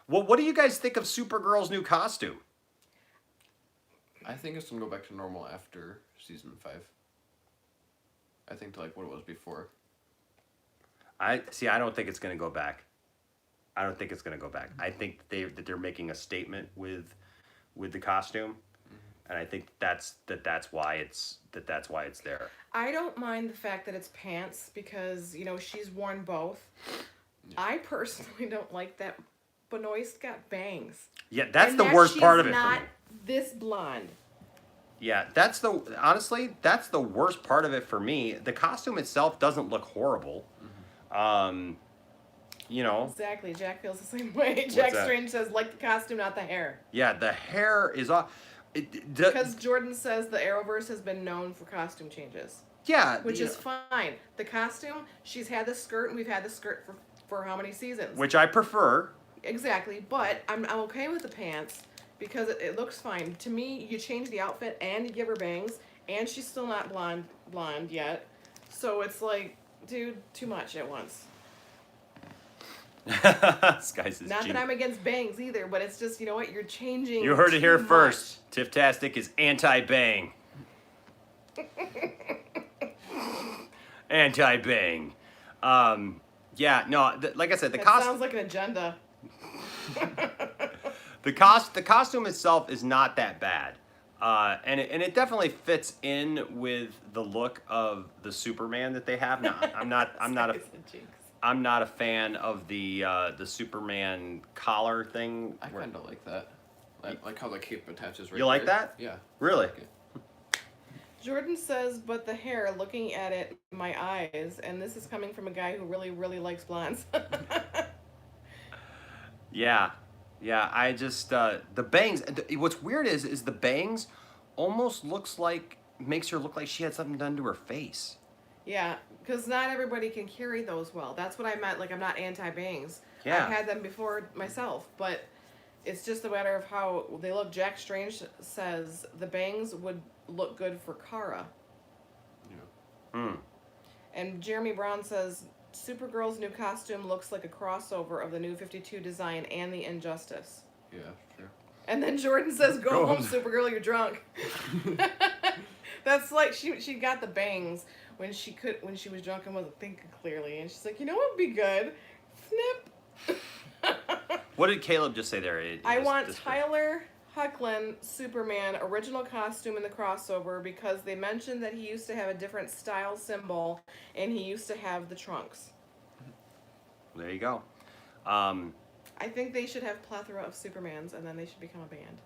Speaker 1: Well, what do you guys think of Supergirl's new costume?
Speaker 3: I think it's gonna go back to normal after season 5. I think to like what it was before.
Speaker 1: I don't think it's going to go back. I don't think it's going to go back. I think that they're making a statement with the costume, and I think that's why it's there.
Speaker 2: I don't mind the fact that it's pants because, she's worn both. Yeah. I personally don't like that Benoist's got bangs.
Speaker 1: Yeah, that's the worst part of it
Speaker 2: for me.
Speaker 1: for me.
Speaker 2: Not this blonde.
Speaker 1: Yeah, honestly, that's the worst part of it for me. The costume itself doesn't look horrible.
Speaker 2: Exactly. Jack feels the same way. Jack Strange says, like the costume, not the hair.
Speaker 1: Yeah, the hair is off.
Speaker 2: Because Jordan says the Arrowverse has been known for costume changes.
Speaker 1: Yeah.
Speaker 2: Which is fine. The costume, she's had the skirt, and we've had the skirt for how many seasons?
Speaker 1: Which I prefer.
Speaker 2: Exactly, but I'm okay with the pants because it looks fine. To me, you change the outfit and you give her bangs, and she's still not blonde yet. So it's like, dude, too much at once.
Speaker 1: Skies is
Speaker 2: not that I'm against bangs either, but it's just, you know what, you're changing.
Speaker 1: You heard it here
Speaker 2: much.
Speaker 1: first. Tifftastic is anti-bang. Anti-bang. Yeah, no, like I said, the costume
Speaker 2: sounds like an agenda.
Speaker 1: The costume itself is not that bad. And it definitely fits in with the look of the Superman that they have. Now, I'm not a fan of the Superman collar thing.
Speaker 3: I kind of like that. Like how the cape attaches right
Speaker 1: You like
Speaker 3: there.
Speaker 1: that?
Speaker 3: Yeah.
Speaker 1: Really?
Speaker 3: Okay.
Speaker 2: Jordan says, but the hair, looking at it, my eyes, and this is coming from a guy who really, really likes blondes.
Speaker 1: Yeah. I just the bangs. What's weird is the bangs almost makes her look like she had something done to her face.
Speaker 2: Yeah, because not everybody can carry those well. That's what I meant. Like, I'm not anti-bangs.
Speaker 1: Yeah.
Speaker 2: I've had them before myself, but it's just a matter of how they look. Jack Strange says the bangs would look good for Kara.
Speaker 3: Yeah.
Speaker 2: And Jeremy Brown says Supergirl's new costume looks like a crossover of the New 52 design and the Injustice.
Speaker 3: Yeah, sure.
Speaker 2: And then Jordan says, "Go home, Supergirl, you're drunk." That's like she got the bangs when she was drunk and wasn't thinking clearly, and she's like, "You know what would be good? Snip."
Speaker 1: What did Caleb just say there?
Speaker 2: I want Tyler Hoechlin Superman original costume in the crossover because they mentioned that he used to have a different style symbol and he used to have the trunks.
Speaker 1: There you go.
Speaker 2: I think they should have plethora of Supermans and then they should become a band.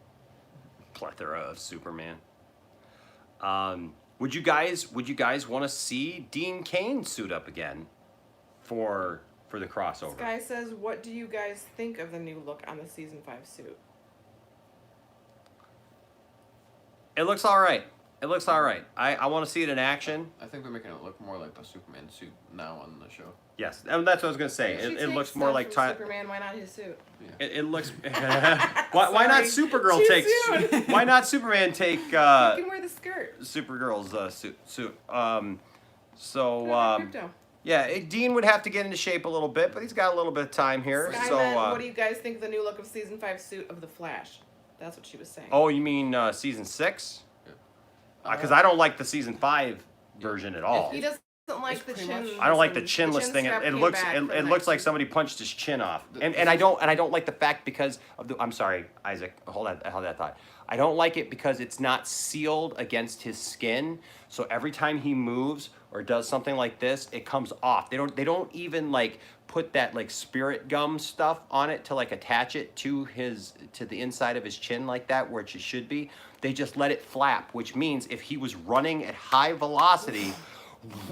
Speaker 1: Plethora of Superman. Would you guys want to see Dean Cain suit up again for the crossover?
Speaker 2: Sky says, "What do you guys think of the new look on the season 5 suit?"
Speaker 1: It looks all right. I want to see it in action.
Speaker 3: I think they're making it look more like the Superman suit now on the show.
Speaker 1: Yes, and that's what I was gonna say. It looks more like
Speaker 2: Superman. Why not his suit?
Speaker 3: Yeah.
Speaker 1: It looks. why not Supergirl
Speaker 2: Too
Speaker 1: take?
Speaker 2: soon.
Speaker 1: Why not Superman take?
Speaker 2: You can wear the skirt.
Speaker 1: Supergirl's suit.
Speaker 2: Crypto.
Speaker 1: Yeah, Dean would have to get into shape a little bit, but he's got a little bit of time here.
Speaker 2: Skyman,
Speaker 1: So,
Speaker 2: what do you guys think of the new look of season 5 suit of the Flash? That's what she was saying.
Speaker 1: oh, you mean season 6?
Speaker 3: Yeah.
Speaker 1: Because I don't like the season 5 version at all.
Speaker 2: He doesn't like
Speaker 3: It's
Speaker 2: the
Speaker 3: pretty
Speaker 2: chin.
Speaker 3: much-
Speaker 1: I don't like the
Speaker 2: chin
Speaker 1: chinless thing.
Speaker 2: strap
Speaker 1: It
Speaker 2: came
Speaker 1: looks
Speaker 2: back for the
Speaker 1: it
Speaker 2: next
Speaker 1: looks like
Speaker 2: season.
Speaker 1: somebody punched his chin off. And I don't like the fact because of the. I'm sorry, Isaac. Hold that thought. I don't like it because it's not sealed against his skin. So every time he moves or does something like this, it comes off. They don't even like put that like spirit gum stuff on it to like attach it to the inside of his chin like that where it should be. They just let it flap, which means if he was running at high velocity,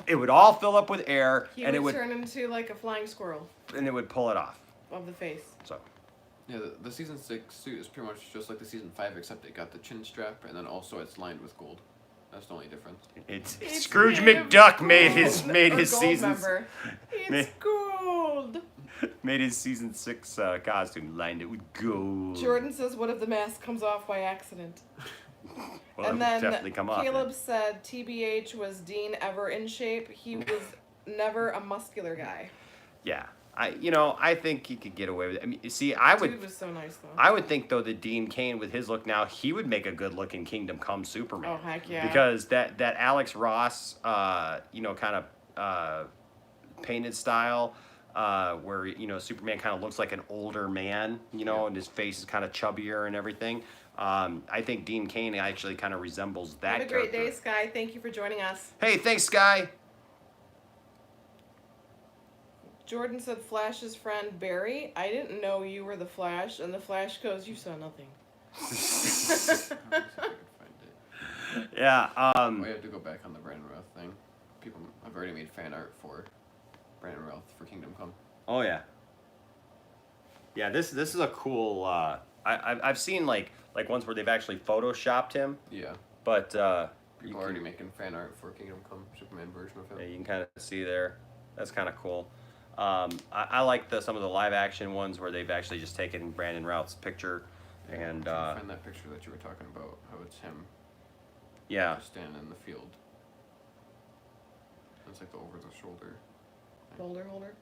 Speaker 1: it would all fill up with air
Speaker 2: He
Speaker 1: and it
Speaker 2: would
Speaker 1: would
Speaker 2: turn into like a flying squirrel
Speaker 1: pull it off.
Speaker 2: of the face.
Speaker 1: So
Speaker 3: Yeah, the season 6 suit is pretty much just like the season 5, except it got the chin strap, and then also it's lined with gold. That's the only difference.
Speaker 1: it's
Speaker 2: It's
Speaker 1: Scrooge
Speaker 2: made of
Speaker 1: McDuck made his
Speaker 2: gold.
Speaker 1: made
Speaker 2: Or
Speaker 1: his
Speaker 2: gold
Speaker 1: seasons
Speaker 2: member. It's
Speaker 1: made-
Speaker 2: gold.
Speaker 1: made his season 6 costume, lined it with gold.
Speaker 2: Jordan says, "What if the mask comes off by accident?"
Speaker 1: Well,
Speaker 2: And
Speaker 1: that
Speaker 2: then
Speaker 1: would definitely come off.
Speaker 2: Caleb said, "TBH, was Dean ever in shape? He was never a muscular guy."
Speaker 1: Yeah, I think he could get away with it. I mean, see, I
Speaker 2: Dude
Speaker 1: would
Speaker 2: was so nice though.
Speaker 1: I would think though that Dean Cain with his look now, he would make a good looking Kingdom Come Superman.
Speaker 2: Oh heck yeah!
Speaker 1: Because that Alex Ross, kind of painted style, where Superman kind of looks like an older man, and his face is kind of chubbier and everything. I think Dean Cain actually kind of resembles that.
Speaker 2: Have a great
Speaker 1: character.
Speaker 2: day, Sky. Thank you for joining us.
Speaker 1: Hey, thanks, Sky.
Speaker 2: Jordan said, "Flash's friend Barry. I didn't know you were the Flash." And the Flash goes, "You saw nothing."
Speaker 3: Let me see if I can find it.
Speaker 1: Yeah.
Speaker 3: We have to go back on the Brandon Routh thing. People have already made fan art for Brandon Routh for Kingdom Come.
Speaker 1: Oh yeah. Yeah, this is a cool. I've seen like ones where they've actually photoshopped him,
Speaker 3: Yeah.
Speaker 1: but
Speaker 3: People are already making fan art for Kingdom Come Superman version of him.
Speaker 1: yeah, you can kind of see there. That's kind of cool. I like some of the live action ones where they've actually just taken Brandon Routh's picture and
Speaker 3: Find that picture that you were talking about, how it's him
Speaker 1: yeah.
Speaker 3: just standing in the field. It's like the over the shoulder.
Speaker 2: Holder.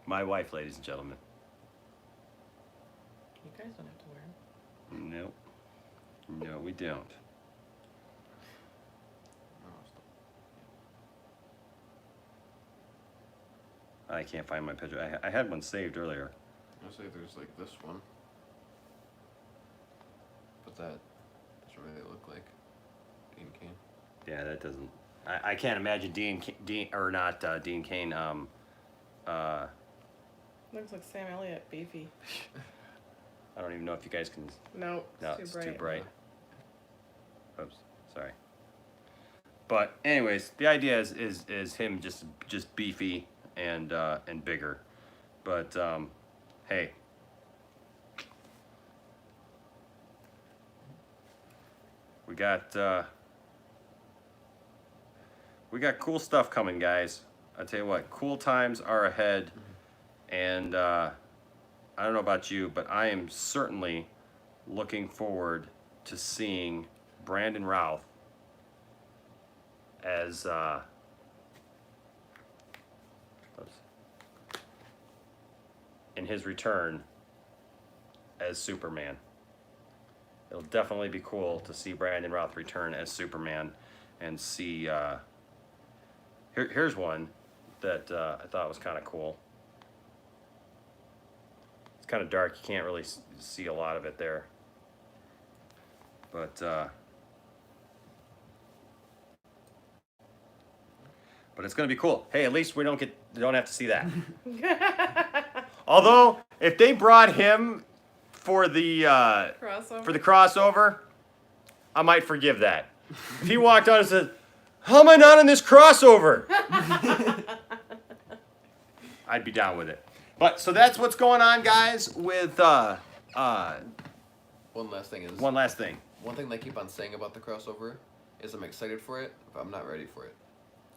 Speaker 1: My wife, ladies and gentlemen.
Speaker 2: You guys don't have to wear them.
Speaker 1: No, we don't.
Speaker 3: No, it's not.
Speaker 1: I can't find my picture. I had one saved earlier.
Speaker 3: I'll say there's like this one. But that doesn't really look like Dean Cain.
Speaker 1: Yeah, that doesn't. I can't imagine Dean Cain.
Speaker 2: Looks like Sam Elliott, beefy.
Speaker 1: I don't even know if you guys can.
Speaker 2: No,
Speaker 1: No,
Speaker 2: it's
Speaker 1: it's
Speaker 2: too bright.
Speaker 1: Oops, sorry. But anyways, the idea is him just beefy and bigger. But hey. We got cool stuff coming, guys. I tell you what, cool times are ahead, and I don't know about you, but I am certainly looking forward to seeing Brandon Routh as in his return as Superman. It'll definitely be cool to see Brandon Routh return as Superman and see. Here's one that I thought was kind of cool. It's kind of dark. You can't really see a lot of it there. But it's going to be cool. Hey, at least we don't have to see that. Although, if they brought him for the crossover, I might forgive that. If he walked on and said, "How am I not in this crossover?" I'd be down with it. But so that's what's going on, guys. With
Speaker 3: One last thing is
Speaker 1: one last thing.
Speaker 3: one thing they keep on saying about the crossover is I'm excited for it, but I'm not ready for it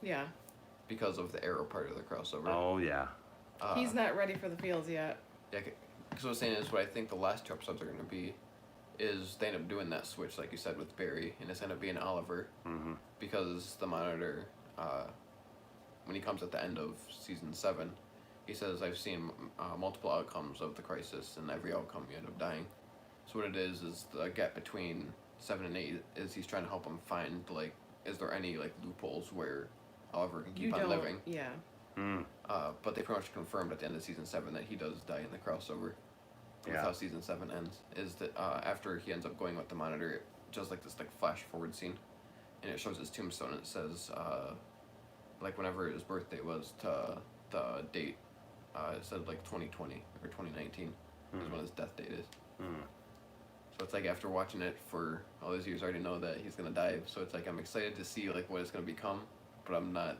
Speaker 2: Yeah.
Speaker 3: because of the Arrow part of the crossover.
Speaker 1: Oh yeah.
Speaker 2: He's not ready for the fields yet.
Speaker 3: Yeah, because what I'm saying is what I think the last 2 episodes are going to be is they end up doing that switch, like you said, with Barry, and it's going to be an Oliver
Speaker 1: Mm-hmm.
Speaker 3: because the Monitor when he comes at the end of season 7, he says, "I've seen multiple outcomes of the crisis, and every outcome you end up dying." So what it is the gap between 7 and 8 is he's trying to help him find, like, is there any, like, loopholes where Oliver can keep on living.
Speaker 2: Yeah.
Speaker 3: But they pretty much confirmed at the end of season 7 that he does die in the crossover. With how season 7 ends is that after he ends up going with the Monitor, it does like this like flash forward scene, and it shows his tombstone. And it says like whenever his birthday was to the date, it said like 2020 or 2019 is when his death date is. So it's like after watching it for all these years, I already know that he's gonna die. So it's like I'm excited to see like what it's gonna become, but I'm not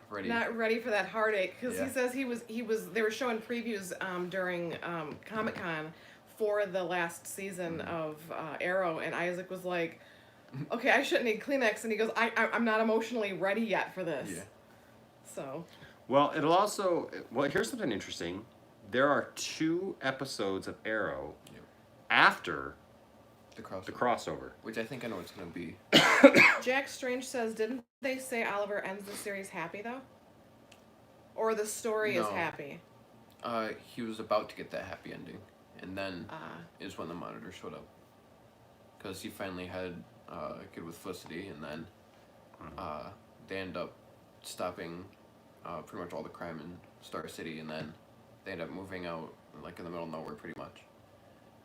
Speaker 3: ready.
Speaker 2: Not ready for that heartache, because he says he was. They were showing previews during Comic-Con for the last season of Arrow, and Isaac was like, "Okay, I shouldn't need Kleenex," and he goes, "I'm not emotionally ready yet for this." Yeah. So.
Speaker 1: Well, it'll also. Well, here's something interesting. There are 2 episodes of Arrow after the crossover,
Speaker 3: which I think I know it's gonna be.
Speaker 2: Jack Strange says, "Didn't they say Oliver ends the series happy though? Or the story is happy?"
Speaker 3: He was about to get that happy ending, and then is when the Monitor showed up. Because he finally had a kid with Felicity, and then they end up stopping pretty much all the crime in Star City, and then they end up moving out like in the middle of nowhere pretty much.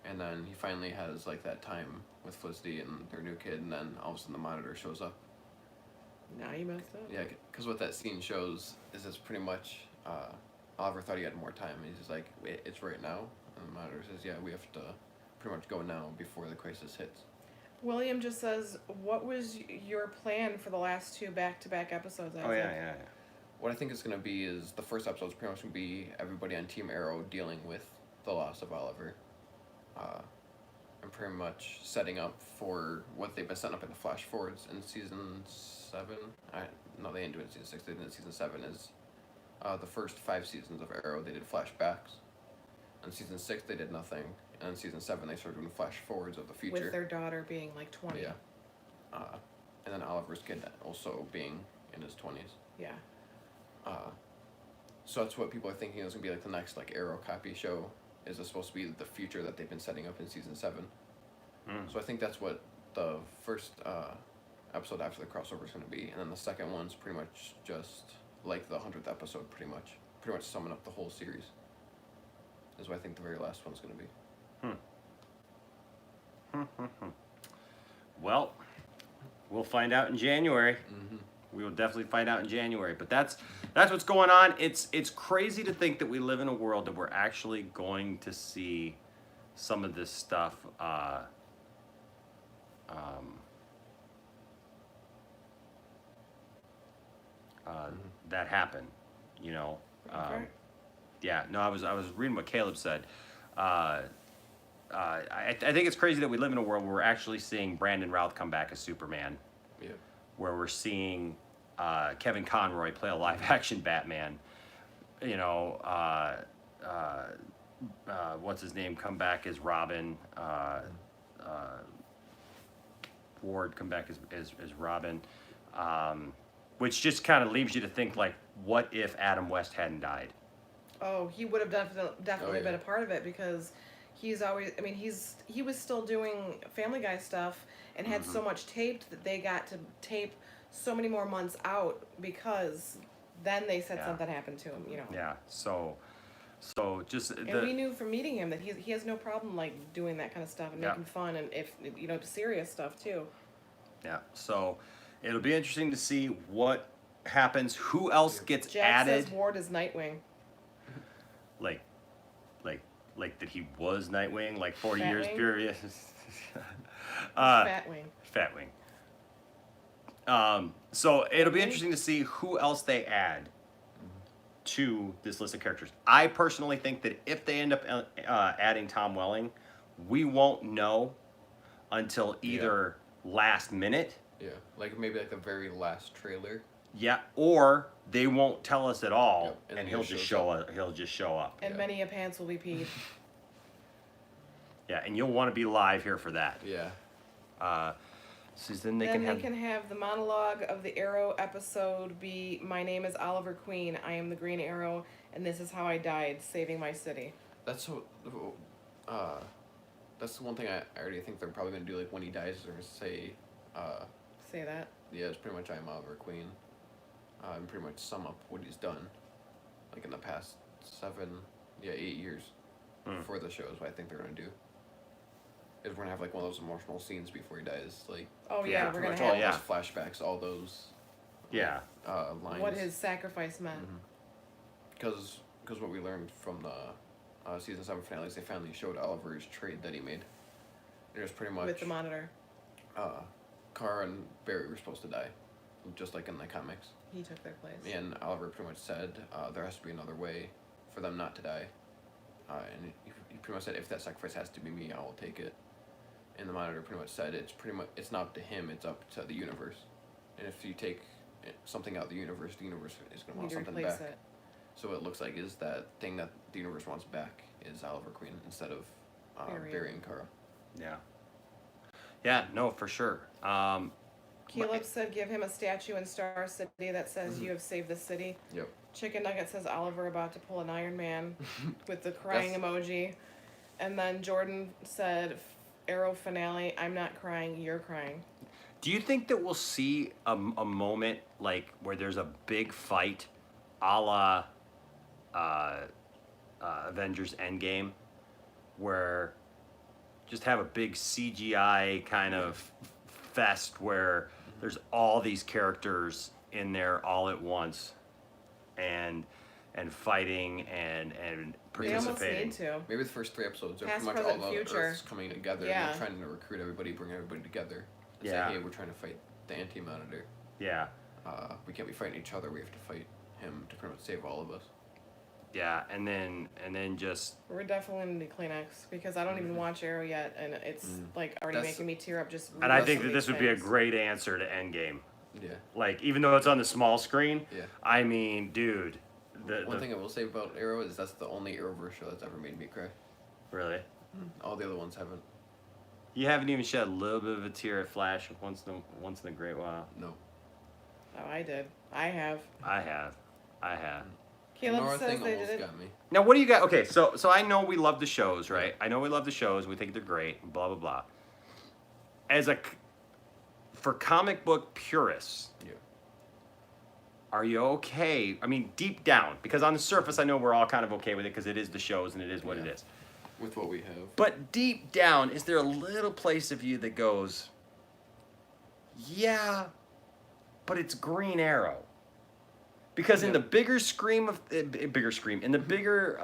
Speaker 3: And then he finally has like that time with Felicity and their new kid, and then all of a sudden the Monitor shows up.
Speaker 2: Now you messed up.
Speaker 3: Yeah, because what that scene shows is it's pretty much Oliver thought he had more time. He's just like, it's right now. And the Monitor says, yeah, we have to pretty much go now before the crisis hits.
Speaker 2: William just says, what was your plan for the last 2 back-to-back episodes?
Speaker 1: Yeah.
Speaker 3: What I think it's going to be is the first episode is pretty much going to be everybody on Team Arrow dealing with the loss of Oliver. And pretty much setting up for what they've been setting up in the flash forwards in season 7. No, they didn't do it in season 6. They did it in season 7. Is the first 5 seasons of Arrow they did flashbacks. In season 6 they did nothing, and in season 7 they started doing flash forwards of the future.
Speaker 2: With their daughter being like 20.
Speaker 3: Yeah. And then Oliver's kid also being in his 20s.
Speaker 2: Yeah.
Speaker 3: So that's what people are thinking is gonna be like the next like Arrow copy show. Is supposed to be the future that they've been setting up in season 7. So I think that's what the first episode after the crossover is going to be, and then the second one's pretty much just like the 100th episode, pretty much summing up the whole series. Is what I think the very last one's going to be.
Speaker 1: Well, we'll find out in January. We will definitely find out in January. But that's what's going on. It's crazy to think that we live in a world that we're actually going to see some of this stuff that happen. You know. Yeah. No, I was reading what Caleb said. I think it's crazy that we live in a world where we're actually seeing Brandon Routh come back as Superman.
Speaker 3: Yeah.
Speaker 1: Where we're seeing Kevin Conroy play a live-action Batman. You know, what's his name come back as Robin. Ward come back as Robin. Which just kind of leaves you to think, like, what if Adam West hadn't died?
Speaker 2: Oh, he would have definitely been a part of it, because he's always, I mean, he was still doing Family Guy stuff and had so much taped that they got to tape so many more months out, because then they said something happened to him, you know.
Speaker 1: Yeah, so just...
Speaker 2: And we knew from meeting him that he has no problem, like, doing that kind of stuff and making fun, and if, you know, serious stuff, too.
Speaker 1: Yeah, so it'll be interesting to see what happens, who else gets added.
Speaker 2: Jack says Ward is Nightwing.
Speaker 1: Like that he was Nightwing, like 4
Speaker 2: Fat
Speaker 1: years
Speaker 2: Wing?
Speaker 1: period.
Speaker 2: Fat Wing.
Speaker 1: Fat Wing. So it'll be interesting to see who else they add to this list of characters. I personally think that if they end up adding Tom Welling, we won't know until either last minute.
Speaker 3: Yeah, like maybe like the very last trailer.
Speaker 1: Yeah, or they won't tell us at all,
Speaker 3: and
Speaker 1: and he'll just show up. He'll just show up.
Speaker 2: And many a pants will be peed.
Speaker 1: Yeah, and you'll want to be live here for that.
Speaker 3: Yeah.
Speaker 1: So then they
Speaker 2: then
Speaker 1: can
Speaker 2: they can have the monologue of the Arrow episode be, "My name is Oliver Queen. I am the Green Arrow, and this is how I died, saving my city."
Speaker 3: That's so. That's the one thing I already think they're probably gonna do. Like when he dies, they're gonna say,
Speaker 2: Say that.
Speaker 3: yeah, it's pretty much I am Oliver Queen, and pretty much sum up what he's done, like in the past 8 years, for the show is what I think they're gonna do. Is we're gonna have like one of those emotional scenes before he dies, like
Speaker 2: Oh
Speaker 1: Yeah,
Speaker 2: yeah, we're
Speaker 3: pretty
Speaker 2: gonna
Speaker 3: much all
Speaker 2: have
Speaker 3: those flashbacks, all those
Speaker 1: Yeah.
Speaker 3: lines.
Speaker 2: what his sacrifice meant.
Speaker 3: Because what we learned from the season 7 finales, they finally showed Oliver's trade that he made. It was pretty much
Speaker 2: With the Monitor.
Speaker 3: Kara and Barry were supposed to die, just like in the comics.
Speaker 2: He took their place.
Speaker 3: And Oliver pretty much said there has to be another way for them not to die. And he pretty much said, if that sacrifice has to be me, I will take it. And the Monitor pretty much said it's not up to him, it's up to the universe. And if you take something out of the universe is going to want
Speaker 2: Need to
Speaker 3: something
Speaker 2: replace
Speaker 3: back.
Speaker 2: it.
Speaker 3: So it looks like is that thing that the universe wants back is Oliver Queen instead of Barry and Kara.
Speaker 1: Yeah. Yeah, no, for sure.
Speaker 2: Caleb said give him a statue in Star City that says you have saved the city.
Speaker 3: Yep.
Speaker 2: Chicken Nugget says Oliver about to pull an Iron Man with the crying emoji. And then Jordan said Arrow finale, I'm not crying, you're crying.
Speaker 1: Do you think that we'll see a moment like where there's a big fight a la Avengers Endgame where just have a big CGI kind of fest where there's all these characters in there all at once and fighting and
Speaker 2: They almost
Speaker 1: participating.
Speaker 2: need to.
Speaker 3: Maybe the first 3 episodes are
Speaker 2: Past,
Speaker 3: pretty much
Speaker 2: present,
Speaker 3: all the
Speaker 2: future.
Speaker 3: Earths coming together
Speaker 2: Yeah.
Speaker 3: and they're trying to recruit everybody, bring everybody together. And
Speaker 1: Yeah.
Speaker 3: say, hey, we're trying to fight the Anti-Monitor.
Speaker 1: Yeah.
Speaker 3: We can't be fighting each other. We have to fight him to pretty much save all of us.
Speaker 1: Yeah, and then just
Speaker 2: We're definitely gonna need Kleenex because I don't even watch Arrow yet, and it's like already
Speaker 3: That's-
Speaker 2: making me tear up just.
Speaker 1: and I
Speaker 2: reading
Speaker 1: think
Speaker 2: some
Speaker 1: that
Speaker 2: of
Speaker 1: this
Speaker 2: these
Speaker 1: would be a
Speaker 2: things.
Speaker 1: great answer to Endgame.
Speaker 3: Yeah.
Speaker 1: Like, even though it's on the small screen,
Speaker 3: Yeah.
Speaker 1: I mean, dude,
Speaker 3: One thing I will say about Arrow is that's the only Arrowverse show that's ever made me cry.
Speaker 1: really,
Speaker 3: All the other ones haven't.
Speaker 1: you haven't even shed a little bit of a tear at Flash once in a great while.
Speaker 3: No.
Speaker 2: Oh, I did. I have.
Speaker 1: I have.
Speaker 2: Caleb
Speaker 3: Nora
Speaker 2: says
Speaker 3: thing
Speaker 2: they
Speaker 3: almost
Speaker 2: did it.
Speaker 3: got me.
Speaker 1: Now, what do you got? Okay, so I know we love the shows, right? I know we love the shows. We think they're great. Blah blah blah. For comic book purists,
Speaker 3: Yeah.
Speaker 1: are you okay? I mean, deep down, because on the surface, I know we're all kind of okay with it because it is the shows and it is what it
Speaker 3: Yeah.
Speaker 1: is.
Speaker 3: With what we have.
Speaker 1: But deep down, is there a little place of you that goes, yeah, but it's Green Arrow? Because in the bigger scheme, in the bigger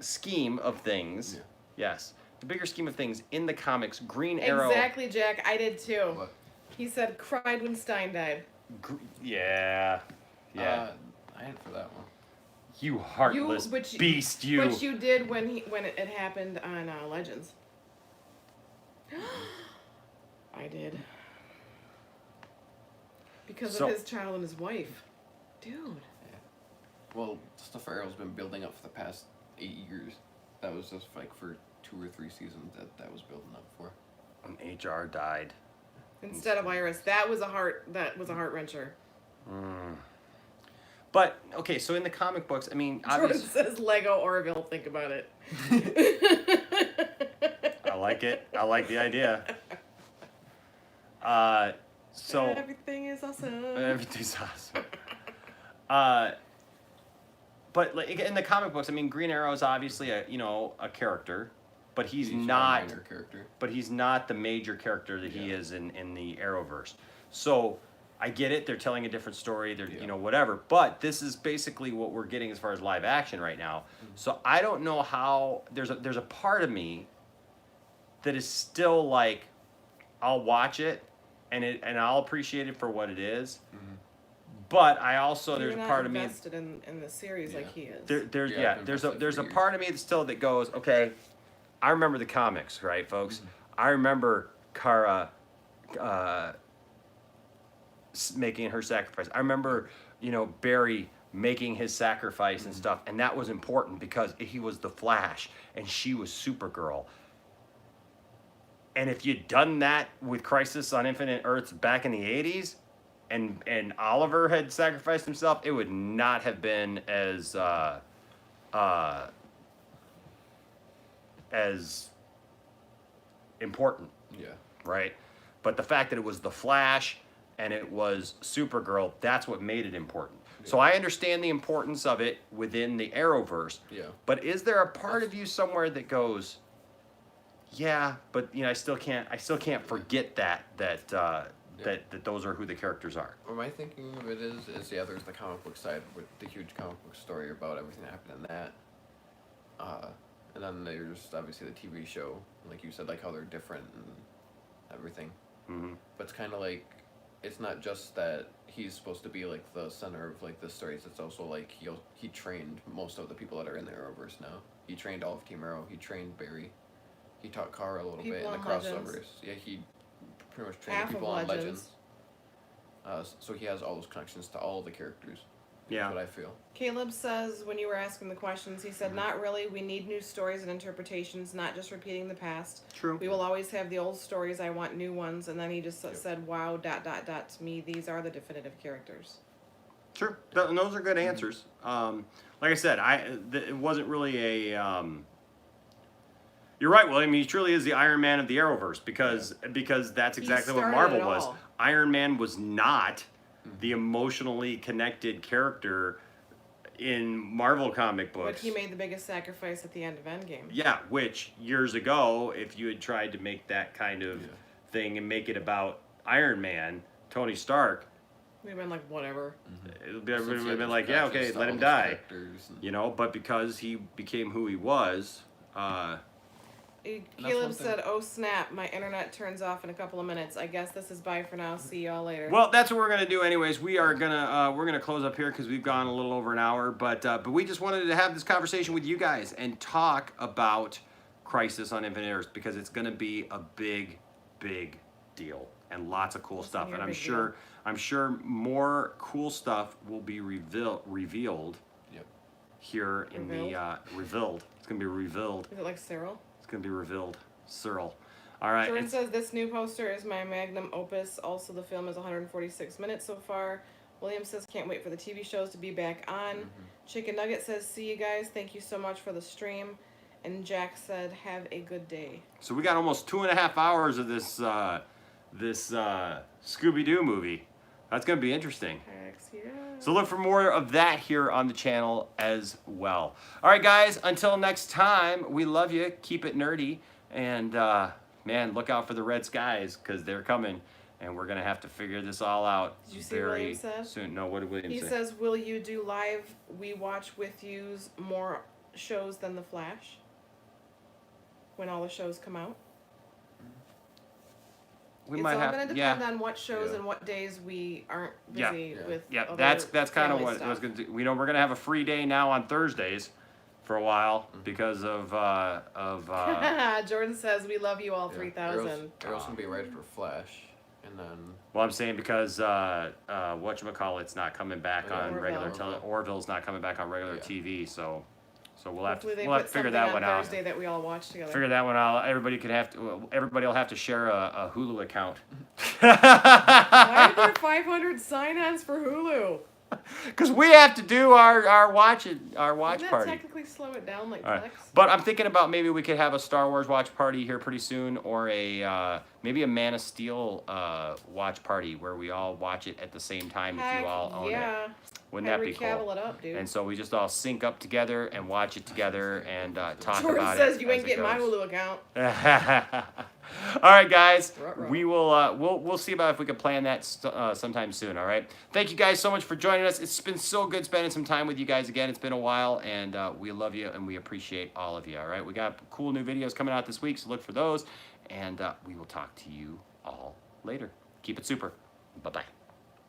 Speaker 1: scheme of things,
Speaker 3: Yeah.
Speaker 1: yes, the bigger scheme of things in the comics, Green Arrow.
Speaker 2: Exactly, Jack. I did too.
Speaker 3: What?
Speaker 2: He said cried when Stein died.
Speaker 1: Yeah.
Speaker 3: I ain't for that one.
Speaker 1: You heartless
Speaker 2: which-
Speaker 1: beast, you.
Speaker 2: Which you did when it happened on Legends. I did. Because
Speaker 1: So-
Speaker 2: of his child and his wife. Dude.
Speaker 3: Well, stuff Arrow's been building up for the past 8 years. That was just like for 2 or 3 seasons that was building up for.
Speaker 1: When HR died.
Speaker 2: Instead of Iris. That was a heart wrencher.
Speaker 1: But okay, so in the comic books, I mean,
Speaker 2: Jordan
Speaker 1: obviously,
Speaker 2: says Lego Orville, think about it.
Speaker 1: I like it. I like the idea. So
Speaker 2: Everything is awesome.
Speaker 1: everything's awesome. But like in the comic books, I mean, Green Arrow is obviously a character, but he's
Speaker 3: a
Speaker 1: not.
Speaker 3: minor character.
Speaker 1: But he's not the major character that he is in the Arrowverse. So I get it. They're telling a different story. They're whatever. But this is basically what we're getting as far as live action right now. So I don't know how. There's a part of me that is still like, I'll watch it, and I'll appreciate it for what it is. But I also
Speaker 2: You're
Speaker 1: there's a
Speaker 2: not
Speaker 1: part of me.
Speaker 2: invested in the series like he is.
Speaker 1: There's
Speaker 3: Yeah, I've been
Speaker 1: there's
Speaker 3: invested for
Speaker 1: a
Speaker 3: years.
Speaker 1: part of me that still that goes, okay, I remember the comics, right, folks? I remember Kara making her sacrifice. I remember, Barry making his sacrifice and stuff, and that was important because he was the Flash and she was Supergirl. And if you'd done that with Crisis on Infinite Earths back in the 80s, and Oliver had sacrificed himself, it would not have been as important,
Speaker 3: Yeah.
Speaker 1: right? But the fact that it was the Flash and it was Supergirl, that's what made it important.
Speaker 3: Yeah.
Speaker 1: So I understand the importance of it within the Arrowverse.
Speaker 3: Yeah.
Speaker 1: But is there a part of you somewhere that goes, yeah, but I still can't forget that those are who the characters are.
Speaker 3: What my thinking of it is there's the comic book side with the huge comic book story about everything that happened in that. And then there's obviously the TV show, like you said, like how they're different and everything.
Speaker 1: Mm-hmm.
Speaker 3: But it's kind of like, it's not just that he's supposed to be like the center of like the stories. It's also like he trained most of the people that are in the Arrowverse now. He trained all of Team Arrow. He trained Barry. He taught Kara a little bit in the crossovers.
Speaker 2: Legends.
Speaker 3: Yeah, he pretty much trained
Speaker 2: Half
Speaker 3: people
Speaker 2: of
Speaker 3: on
Speaker 2: Legends.
Speaker 3: Legends. So he has all those connections to all the characters.
Speaker 1: Yeah.
Speaker 3: That's what I feel.
Speaker 2: Caleb says, when you were asking the questions, he said, not really. We need new stories and interpretations, not just repeating the past.
Speaker 1: True.
Speaker 2: We will always have the old stories. I want new ones. And then he just said, wow, ... To me, these are the definitive characters.
Speaker 1: Sure. And those are good answers. Like I said, it wasn't really a... You're right, William. He truly is the Iron Man of the Arrowverse because that's exactly what
Speaker 2: started
Speaker 1: Marvel
Speaker 2: it
Speaker 1: was.
Speaker 2: all.
Speaker 1: Iron Man was not the emotionally connected character in Marvel comic
Speaker 2: But
Speaker 1: books.
Speaker 2: he made the biggest sacrifice at the end of Endgame.
Speaker 1: Yeah, which years ago, if you had tried to make that kind of thing and make it about Iron Man, Tony Stark,
Speaker 2: We've been like, whatever.
Speaker 1: everybody would have been like, yeah, okay, let him die. But because he became who he was,
Speaker 2: Caleb said, oh snap, my internet turns off in a couple of minutes. I guess this is bye for now. See y'all later.
Speaker 1: well, that's what we're gonna do, anyways. We're gonna close up here because we've gone a little over an hour. But we just wanted to have this conversation with you guys and talk about Crisis on Infinite Earths because it's gonna be a big, big deal and lots of cool stuff. And I'm sure more cool stuff will be revealed.
Speaker 3: Yep.
Speaker 1: Here in the revealed. It's gonna be revealed.
Speaker 2: Is it like Cyril?
Speaker 1: Going to be revealed. Cyril. All right.
Speaker 2: Jordan says, this new poster is my magnum opus. Also, the film is 146 minutes so far. William says, can't wait for the TV shows to be back on. Chicken Nugget says, see you guys. Thank you so much for the stream. And Jack said, have a good day.
Speaker 1: So we got almost 2.5 hours of this Scooby-Doo movie. That's going to be interesting.
Speaker 2: Heck yeah.
Speaker 1: So look for more of that here on the channel as well. All right, guys, until next time, we love you. Keep it nerdy. And, man, look out for the red skies because they're coming. And we're going to have to figure this all out
Speaker 2: Did you see what William said?
Speaker 1: soon. No, what did William say?
Speaker 2: He says, will you do live We Watch With You's more shows than The Flash? When all the shows come out? It's all going to depend on what shows and what days we aren't busy with.
Speaker 1: Yeah,
Speaker 2: other
Speaker 1: that's kind of
Speaker 2: family
Speaker 1: what
Speaker 2: stuff.
Speaker 1: I was going to do. We're going to have a free day now on Thursdays for a while because of
Speaker 2: Jordan says we love you all 3,000.
Speaker 3: Arrow's gonna be right for Flash, and then.
Speaker 1: Well, I'm saying because whatchamacallit's not coming back on regular Orville's not coming back on regular TV, so we'll have to figure that one out.
Speaker 2: Thursday that we all watch together.
Speaker 1: Figure that one out. Everybody will have to share a Hulu account.
Speaker 2: Why are there 500 sign-ons for Hulu?
Speaker 1: Because we have to do our watch
Speaker 2: Doesn't
Speaker 1: party.
Speaker 2: that technically slow it down like Plex?
Speaker 1: But I'm thinking about maybe we could have a Star Wars watch party here pretty soon, or maybe a Man of Steel watch party where we all watch it at the same time if you all own it. Wouldn't that be cool?
Speaker 2: Cavill it up, dude.
Speaker 1: And so we just all sync up together and watch it together and talk
Speaker 2: Jordan
Speaker 1: about it.
Speaker 2: says you ain't getting my Hulu account.
Speaker 1: All right, guys.
Speaker 2: Ruh-roh.
Speaker 1: We will we'll see about if we can plan that sometime soon. All right. Thank you guys so much for joining us. It's been so good spending some time with you guys again. It's been a while, and we love you and we appreciate all of you. All right. We got cool new videos coming out this week, so look for those. And we will talk to you all later. Keep it super. Bye bye.